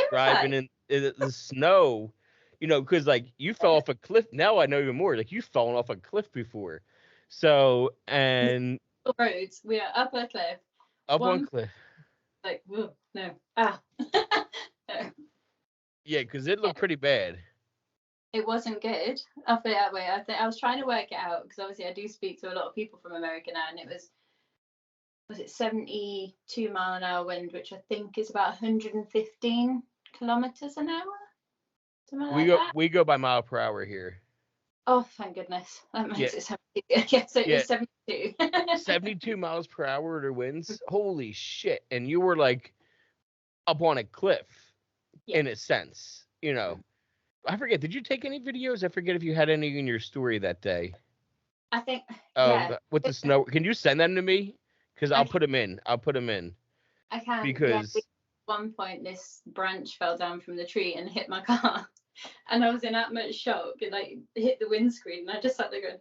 driving in the snow You know, because like you fell off a cliff. Now I know even more. Like you've fallen off a cliff before. So, and roads, we are up a cliff. up on One cliff. like, no. No. Yeah, because it looked pretty bad. It wasn't good. I'll put it that way. I was trying to work it out because obviously I do speak to a lot of people from America now, and it was it 72-mile-an-hour wind, which I think is about 115 kilometers an hour, something like that. We go by mile per hour here. Oh, thank goodness. That makes it 72. Yeah, so it was 72. 72 miles per hour to winds. Holy shit. And you were like up on a cliff in a sense, you know. I forget, did you take any videos? I forget if you had any in your story that day. I think, with the snow. Can you send them to me? Because I'll put them in. I can. Because at one point this branch fell down from the tree and hit my car. And I was in that much shock. It like hit the windscreen. And I just sat there going,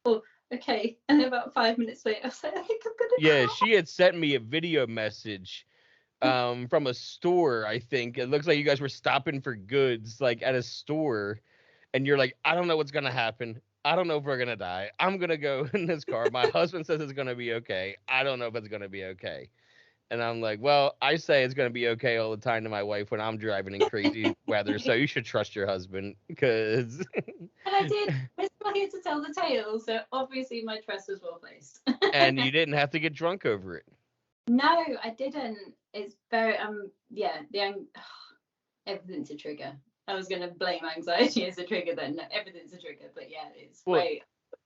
oh, okay. And then about 5 minutes later, I was like, I think I'm going to cry. She had sent me a video message from a store, I think. It looks like you guys were stopping for goods, like at a store. And you're like, I don't know what's going to happen. I don't know if we're going to die. I'm going to go in this car. My husband says it's going to be okay. I don't know if it's going to be okay. And I'm like, well, I say it's going to be okay all the time to my wife when I'm driving in crazy weather. So you should trust your husband because. And I did. I'm not here to tell the tale. So obviously my trust was well placed. And you didn't have to get drunk over it. No, I didn't. It's very, everything's a trigger. I was going to blame anxiety as a trigger then. No, everything's a trigger. But yeah, it's way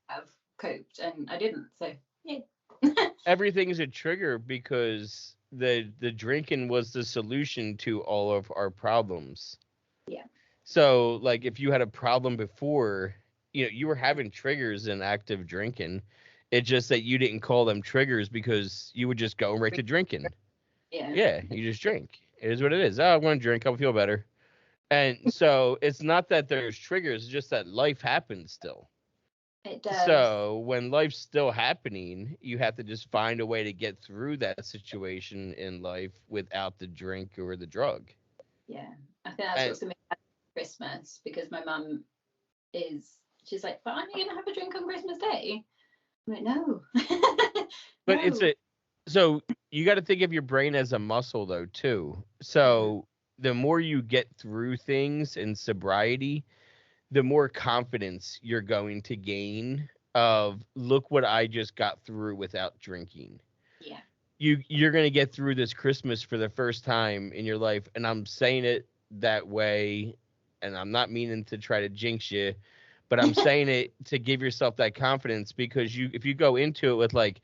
I've coped and I didn't. So yeah. Everything's a trigger because the drinking was the solution to all of our problems. Yeah. So like if you had a problem before, you know, you were having triggers in active drinking. It's just that you didn't call them triggers because you would just go right to drinking. Yeah. Yeah, you just drink. It is what it is. Oh, I'm going to drink. I'll feel better. And so it's not that there's triggers, it's just that life happens still. It does. So when life's still happening, you have to just find a way to get through that situation in life without the drink or the drug. Yeah, I think that's what's going to make Christmas, because my mum she's like, but aren't you going to have a drink on Christmas Day? I'm like, no. But no. So you got to think of your brain as a muscle though too. So the more you get through things in sobriety, the more confidence you're going to gain of, look what I just got through without drinking. Yeah. You're going to get through this Christmas for the first time in your life. And I'm saying it that way, and I'm not meaning to try to jinx you, but I'm saying it to give yourself that confidence, because if you go into it with like,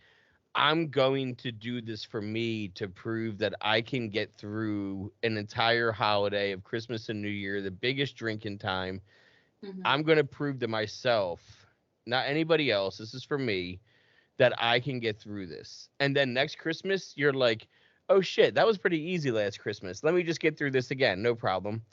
I'm going to do this for me to prove that I can get through an entire holiday of Christmas and New Year, the biggest drinking time. Mm-hmm. I'm going to prove to myself, not anybody else, this is for me, that I can get through this. And then next Christmas, you're like, oh shit, that was pretty easy last Christmas. Let me just get through this again. No problem.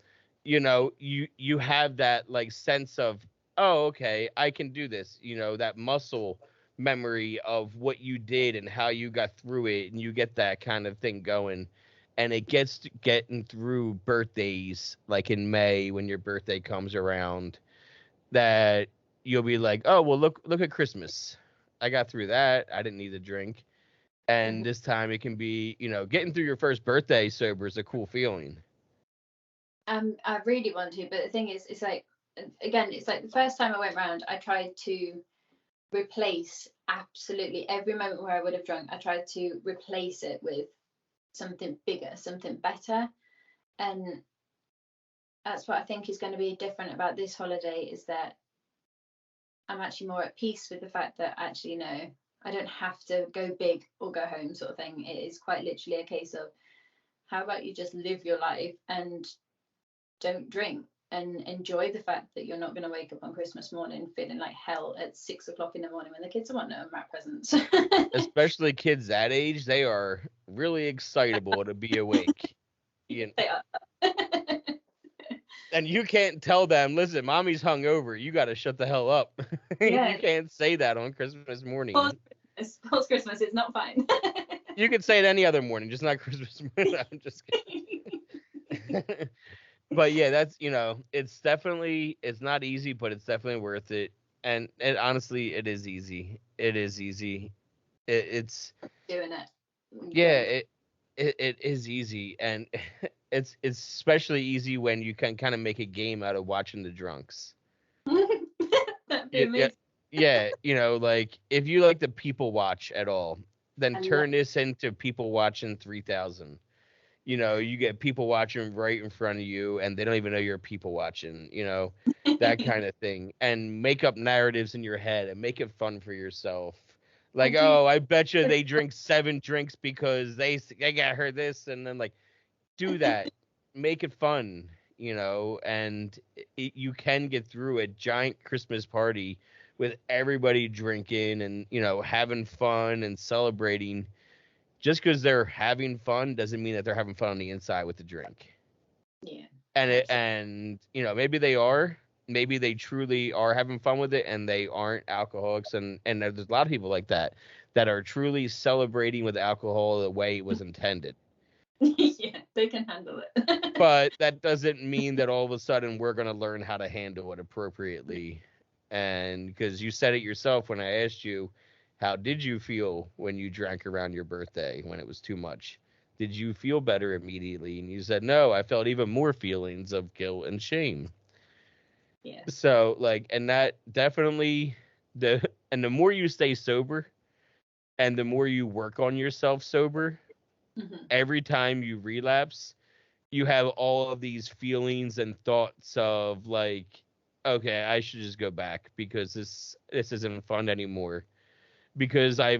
You know, you have that like sense of, oh, okay, I can do this. You know, that muscle memory of what you did and how you got through it. And you get that kind of thing going. And it gets to getting through birthdays, like in May when your birthday comes around, that you'll be like, oh, well, look at Christmas. I got through that. I didn't need a drink. And this time it can be, you know, getting through your first birthday sober is a cool feeling. I really want to, but the thing is, it's like, again, it's like the first time I went round, I tried to replace absolutely every moment where I would have drunk. I tried to replace it with something bigger, something better. And that's what I think is going to be different about this holiday, is that I'm actually more at peace with the fact that actually, no, I don't have to go big or go home sort of thing. It is quite literally a case of, how about you just live your life and don't drink and enjoy the fact that you're not going to wake up on Christmas morning feeling like hell at 6 o'clock in the morning when the kids are wanting to wrap presents. Especially kids that age, they are really excitable to be awake. You know? They are. And you can't tell them, listen, mommy's hungover. You got to shut the hell up. Yeah. You can't say that on Christmas morning. Post Christmas, it's not fine. You could say it any other morning, just not Christmas morning. I'm just kidding. But yeah, that's, it's definitely, it's not easy, but it's definitely worth it. And honestly, it is easy. It is easy. It's Doing it. You yeah, don't. it is easy, and it's especially easy when you can kind of make a game out of watching the drunks. That'd be Yeah, yeah, amazing. yeah. Like if you like the people watch at all, then I love. turn this into people watching 3000. You get people watching right in front of you, and they don't even know you're people watching. That kind of thing, and make up narratives in your head and make it fun for yourself. I Like, do. oh, I bet you they drink 7 drinks because they got her this, and then like do that, make it fun, and you can get through a giant Christmas party with everybody drinking and having fun and celebrating. Just because they're having fun doesn't mean that they're having fun on the inside with the drink. Yeah. And Absolutely. maybe they are, maybe they truly are having fun with it, and they aren't alcoholics, and there's a lot of people like that are truly celebrating with alcohol the way it was intended. Yeah, they can handle it. But that doesn't mean that all of a sudden we're going to learn how to handle it appropriately. And because you said it yourself when I asked you, how did you feel when you drank around your birthday when it was too much? Did you feel better immediately? And you said, no, I felt even more feelings of guilt and shame. Yeah. So, like, and that definitely, the more you stay sober and the more you work on yourself sober, Hmm. every time you relapse, you have all of these feelings and thoughts of like, okay, I should just go back because this isn't fun anymore. Because I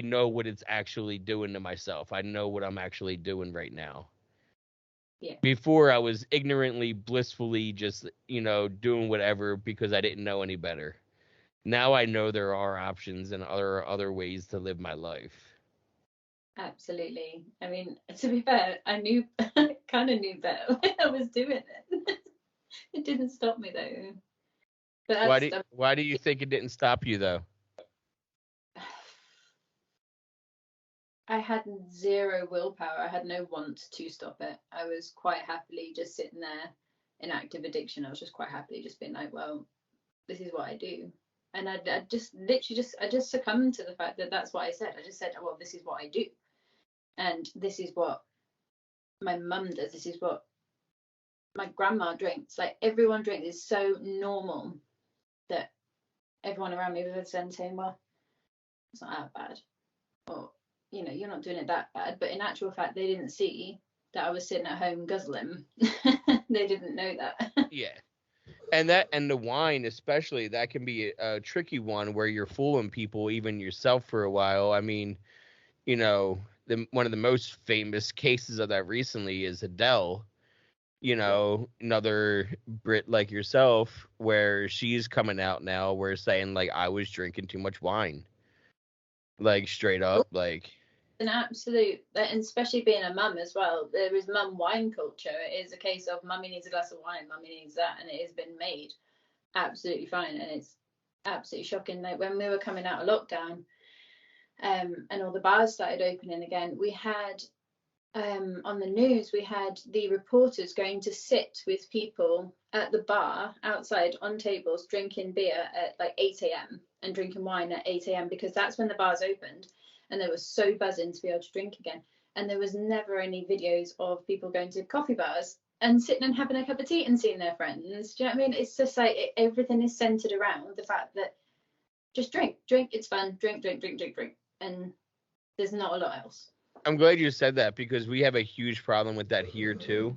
know what it's actually doing to myself. I know what I'm actually doing right now. Yeah. Before I was ignorantly, blissfully just, doing whatever because I didn't know any better. Now I know there are options and other ways to live my life. Absolutely. I mean, to be fair, I knew, kind of knew better when I was doing it. It didn't stop me though. But Why that's, do why do you think it didn't stop you though? I had zero willpower. I had no want to stop it. I was quite happily just sitting there in active addiction. I was just quite happily just being like, well, this is what I do. And I just literally I just succumbed to the fact that that's what I said. I just said, well, this is what I do. And this is what my mum does. This is what my grandma drinks. Like everyone drinks. It's so normal that everyone around me was then saying, well, it's not that bad. Or, you're not doing it that bad. But in actual fact, they didn't see that I was sitting at home guzzling. They didn't know that. Yeah. And the wine especially, that can be a tricky one where you're fooling people, even yourself, for a while. I mean, one of the most famous cases of that recently is Adele, Yeah. another Brit like yourself, where she's coming out now, where saying like I was drinking too much wine, like straight up, like An absolute, and especially being a mum as well, there is mum wine culture. It is a case of mummy needs a glass of wine, mummy needs that, and it has been made absolutely fine. And it's absolutely shocking. Like when we were coming out of lockdown, and all the bars started opening again, we had on the news, we had the reporters going to sit with people at the bar outside on tables drinking beer at like 8 a.m. and drinking wine at 8 a.m. because that's when the bars opened and they were so buzzing to be able to drink again. And there was never any videos of people going to coffee bars and sitting and having a cup of tea and seeing their friends. Do you know what I mean? It's just like everything is centered around the fact that just drink, it's fun, drink. And there's not a lot else. I'm glad you said that because we have a huge problem with that here too.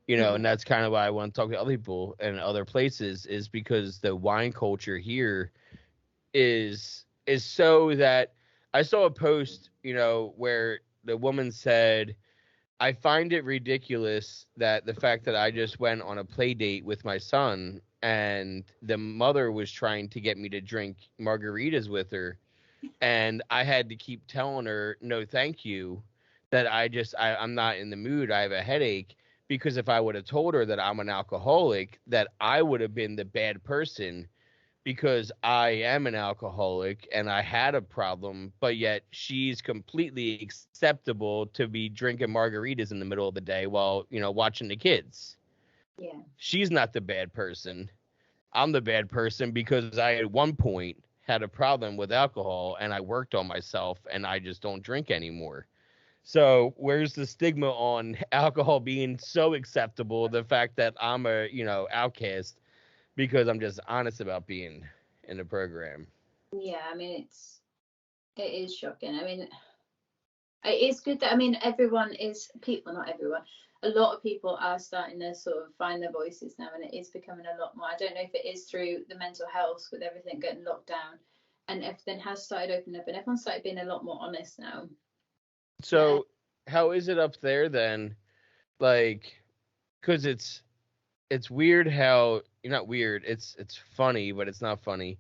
And Mm-hmm. that's kind of why I want to talk to other people and other places, is because the wine culture here is so that I saw a post, where the woman said, I find it ridiculous that the fact that I just went on a play date with my son and the mother was trying to get me to drink margaritas with her, and I had to keep telling her no thank you, that I'm not in the mood, I have a headache, because if I would have told her that I'm an alcoholic, that I would have been the bad person because I am an alcoholic and I had a problem, but yet she's completely acceptable to be drinking margaritas in the middle of the day while, watching the kids. Yeah. She's not the bad person. I'm the bad person because I at one point had a problem with alcohol and I worked on myself and I just don't drink anymore. So where's the stigma on alcohol being so acceptable? The fact that I'm a, outcast because I'm just honest about being in the program. Yeah, I mean, it is shocking. I mean, it is good that, I mean, everyone is people, not everyone. A lot of people are starting to sort of find their voices now, and it is becoming a lot more. I don't know if it is through the mental health with everything getting locked down, and everything has started opening up, and everyone's started being a lot more honest now. So how is it up there then? Like, because it's weird how not weird. It's funny, but it's not funny.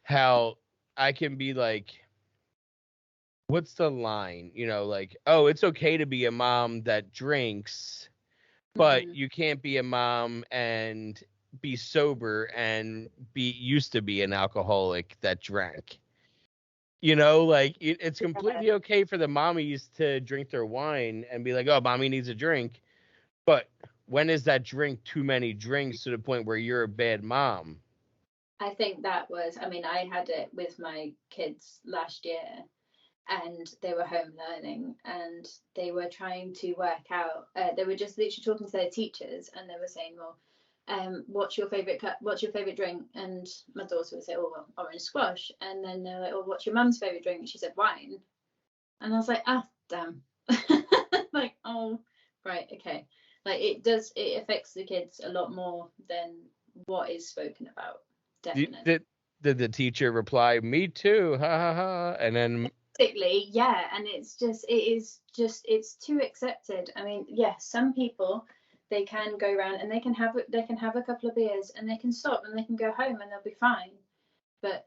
How I can be like, what's the line? Like, oh, it's okay to be a mom that drinks, but Mm. you can't be a mom and be sober and be used to be an alcoholic that drank. Like it's completely okay for the mommies to drink their wine and be like, oh, mommy needs a drink. But when is that drink too many drinks to the point where you're a bad mom? I think that was, I mean, I had it with my kids last year, and they were home learning, and they were trying to work out, they were just literally talking to their teachers, and they were saying, well, what's your favorite drink? And my daughter would say, oh, well, orange squash. And then they're like, oh, what's your mum's favorite drink? And she said wine. And I was like, ah, damn. Like, oh, right, okay. Like, it affects the kids a lot more than what is spoken about. Definitely. Did the teacher reply, me too, ha ha ha, and then Basically, yeah, and it's too accepted. I mean, yes, some people, they can go around and they can have a couple of beers and they can stop and they can go home and they'll be fine. But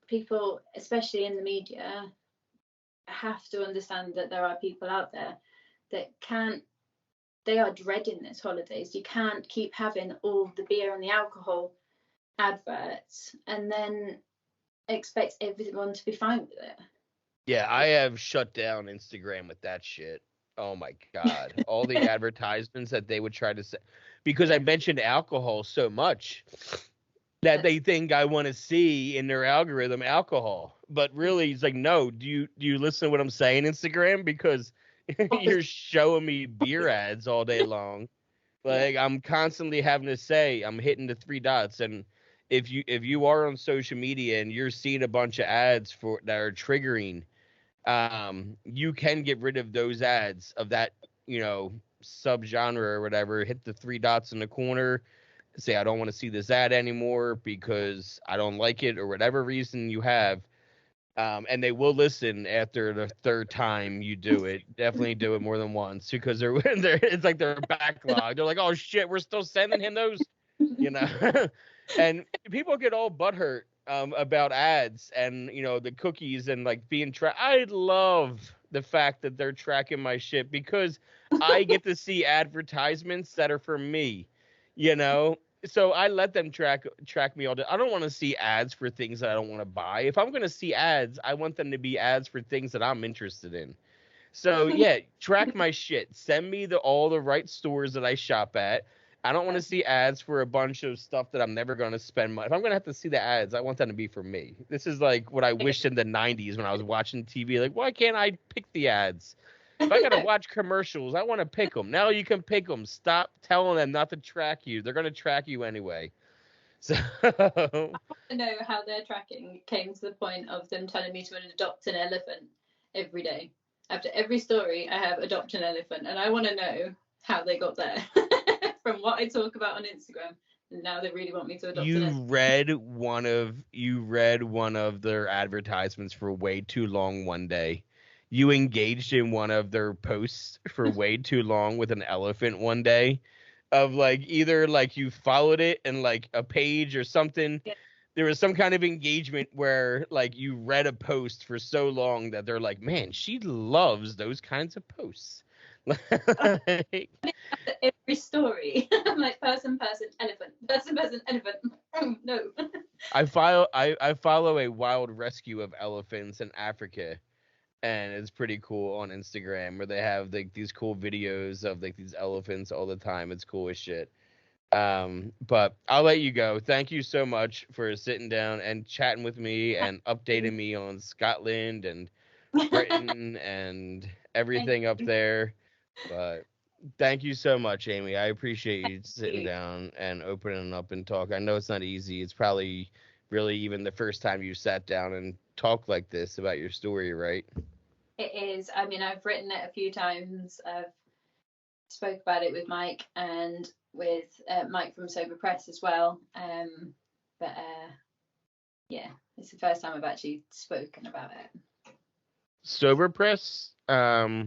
people, especially in the media, have to understand that there are people out there that can't. They are dreading this holidays. You can't keep having all the beer and the alcohol adverts and then expect everyone to be fine with it. yeah, I have shut down Instagram with that shit. Oh my god, all the advertisements that they would try to say because I mentioned alcohol so much that they think I want to see in their algorithm alcohol. But really, it's like, no. Do you listen to what I'm saying, Instagram? Because you're showing me beer ads all day long. Like I'm constantly having to say I'm hitting the three dots, and if you are on social media and you're seeing a bunch of ads for that are triggering, you can get rid of those ads of that subgenre or whatever. Hit the three dots in the corner, say I don't want to see this ad anymore because I don't like it or whatever reason you have. And they will listen after the third time you do it. Definitely do it more than once because they're it's like they're backlog. They're like, oh shit, we're still sending him those, you know. And people get all butthurt about ads and the cookies and like being tracked. I love the fact that they're tracking my shit because I get to see advertisements that are for me, you know. So I let them track me all day. I don't want to see ads for things that I don't want to buy. If I'm going to see ads, I want them to be ads for things that I'm interested in. So yeah, track my shit. Send me all the right stores that I shop at. I don't want to see ads for a bunch of stuff that I'm never going to spend money. If I'm going to have to see the ads, I want them to be for me. This is like what I wished in the 90s when I was watching TV. Like, why can't I pick the ads? If I got to watch commercials, I want to pick them. Now you can pick them. Stop telling them not to track you. They're going to track you anyway. So I want to know how their tracking came to the point of them telling me to adopt an elephant every day. After every story, I have adopt an elephant, and I want to know how they got there from what I talk about on Instagram. And now they really want me to adopt an elephant. You read one of their advertisements for way too long one day. You engaged in one of their posts for way too long with an elephant one day. Of like either like you followed it in like a page or something. Yeah. There was some kind of engagement where like you read a post for so long that they're like, man, she loves those kinds of posts. Like, Every story, I'm like person, elephant, person, elephant. No. I follow a wild rescue of elephants in Africa, and it's pretty cool on Instagram where they have like these cool videos of like these elephants all the time. It's cool as shit. But I'll let you go. Thank you so much for sitting down and chatting with me and updating me on Scotland and Britain and Thank everything up you. there. But thank you so much, Amy. I appreciate Thank you sitting you. down and opening up and talk. I know it's not easy. It's probably really even the first time you sat down and talked like this about your story, right? It is. I mean, I've written it a few times. I've spoke about it with Mike and with Mike from Sober Press as well. But yeah, it's the first time I've actually spoken about it. Sober Press. Oh,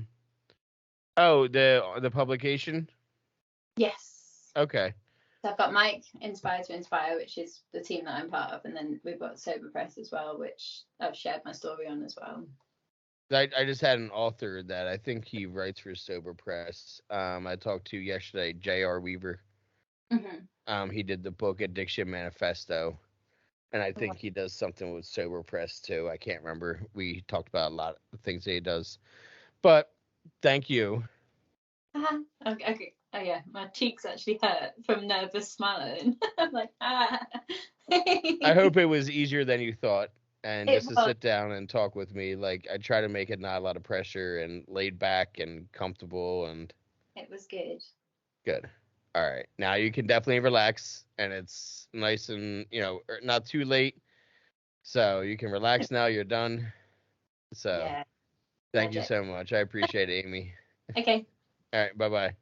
the publication. Yes. Okay. So I've got Mike Inspire to Inspire, which is the team that I'm part of, and then we've got Sober Press as well, which I've shared my story on as well. I just had an author that I think he writes for Sober Press. I talked to yesterday, J.R. Weaver. He did the book Addiction Manifesto, and I think he does something with Sober Press too. I can't remember. We talked about a lot of things that he does. But thank you. Okay. Oh yeah, my cheeks actually hurt from nervous smiling. I'm like, ah. I hope it was easier than you thought. And It just to was. sit down and talk with me, like I try to make it not a lot of pressure and laid back and comfortable and It was good. good. All right. Now you can definitely relax and it's nice and, not too late. So you can relax now. You're done. So Yeah, thank you magic. so much. I appreciate it, Amy. Okay. All right. Bye-bye.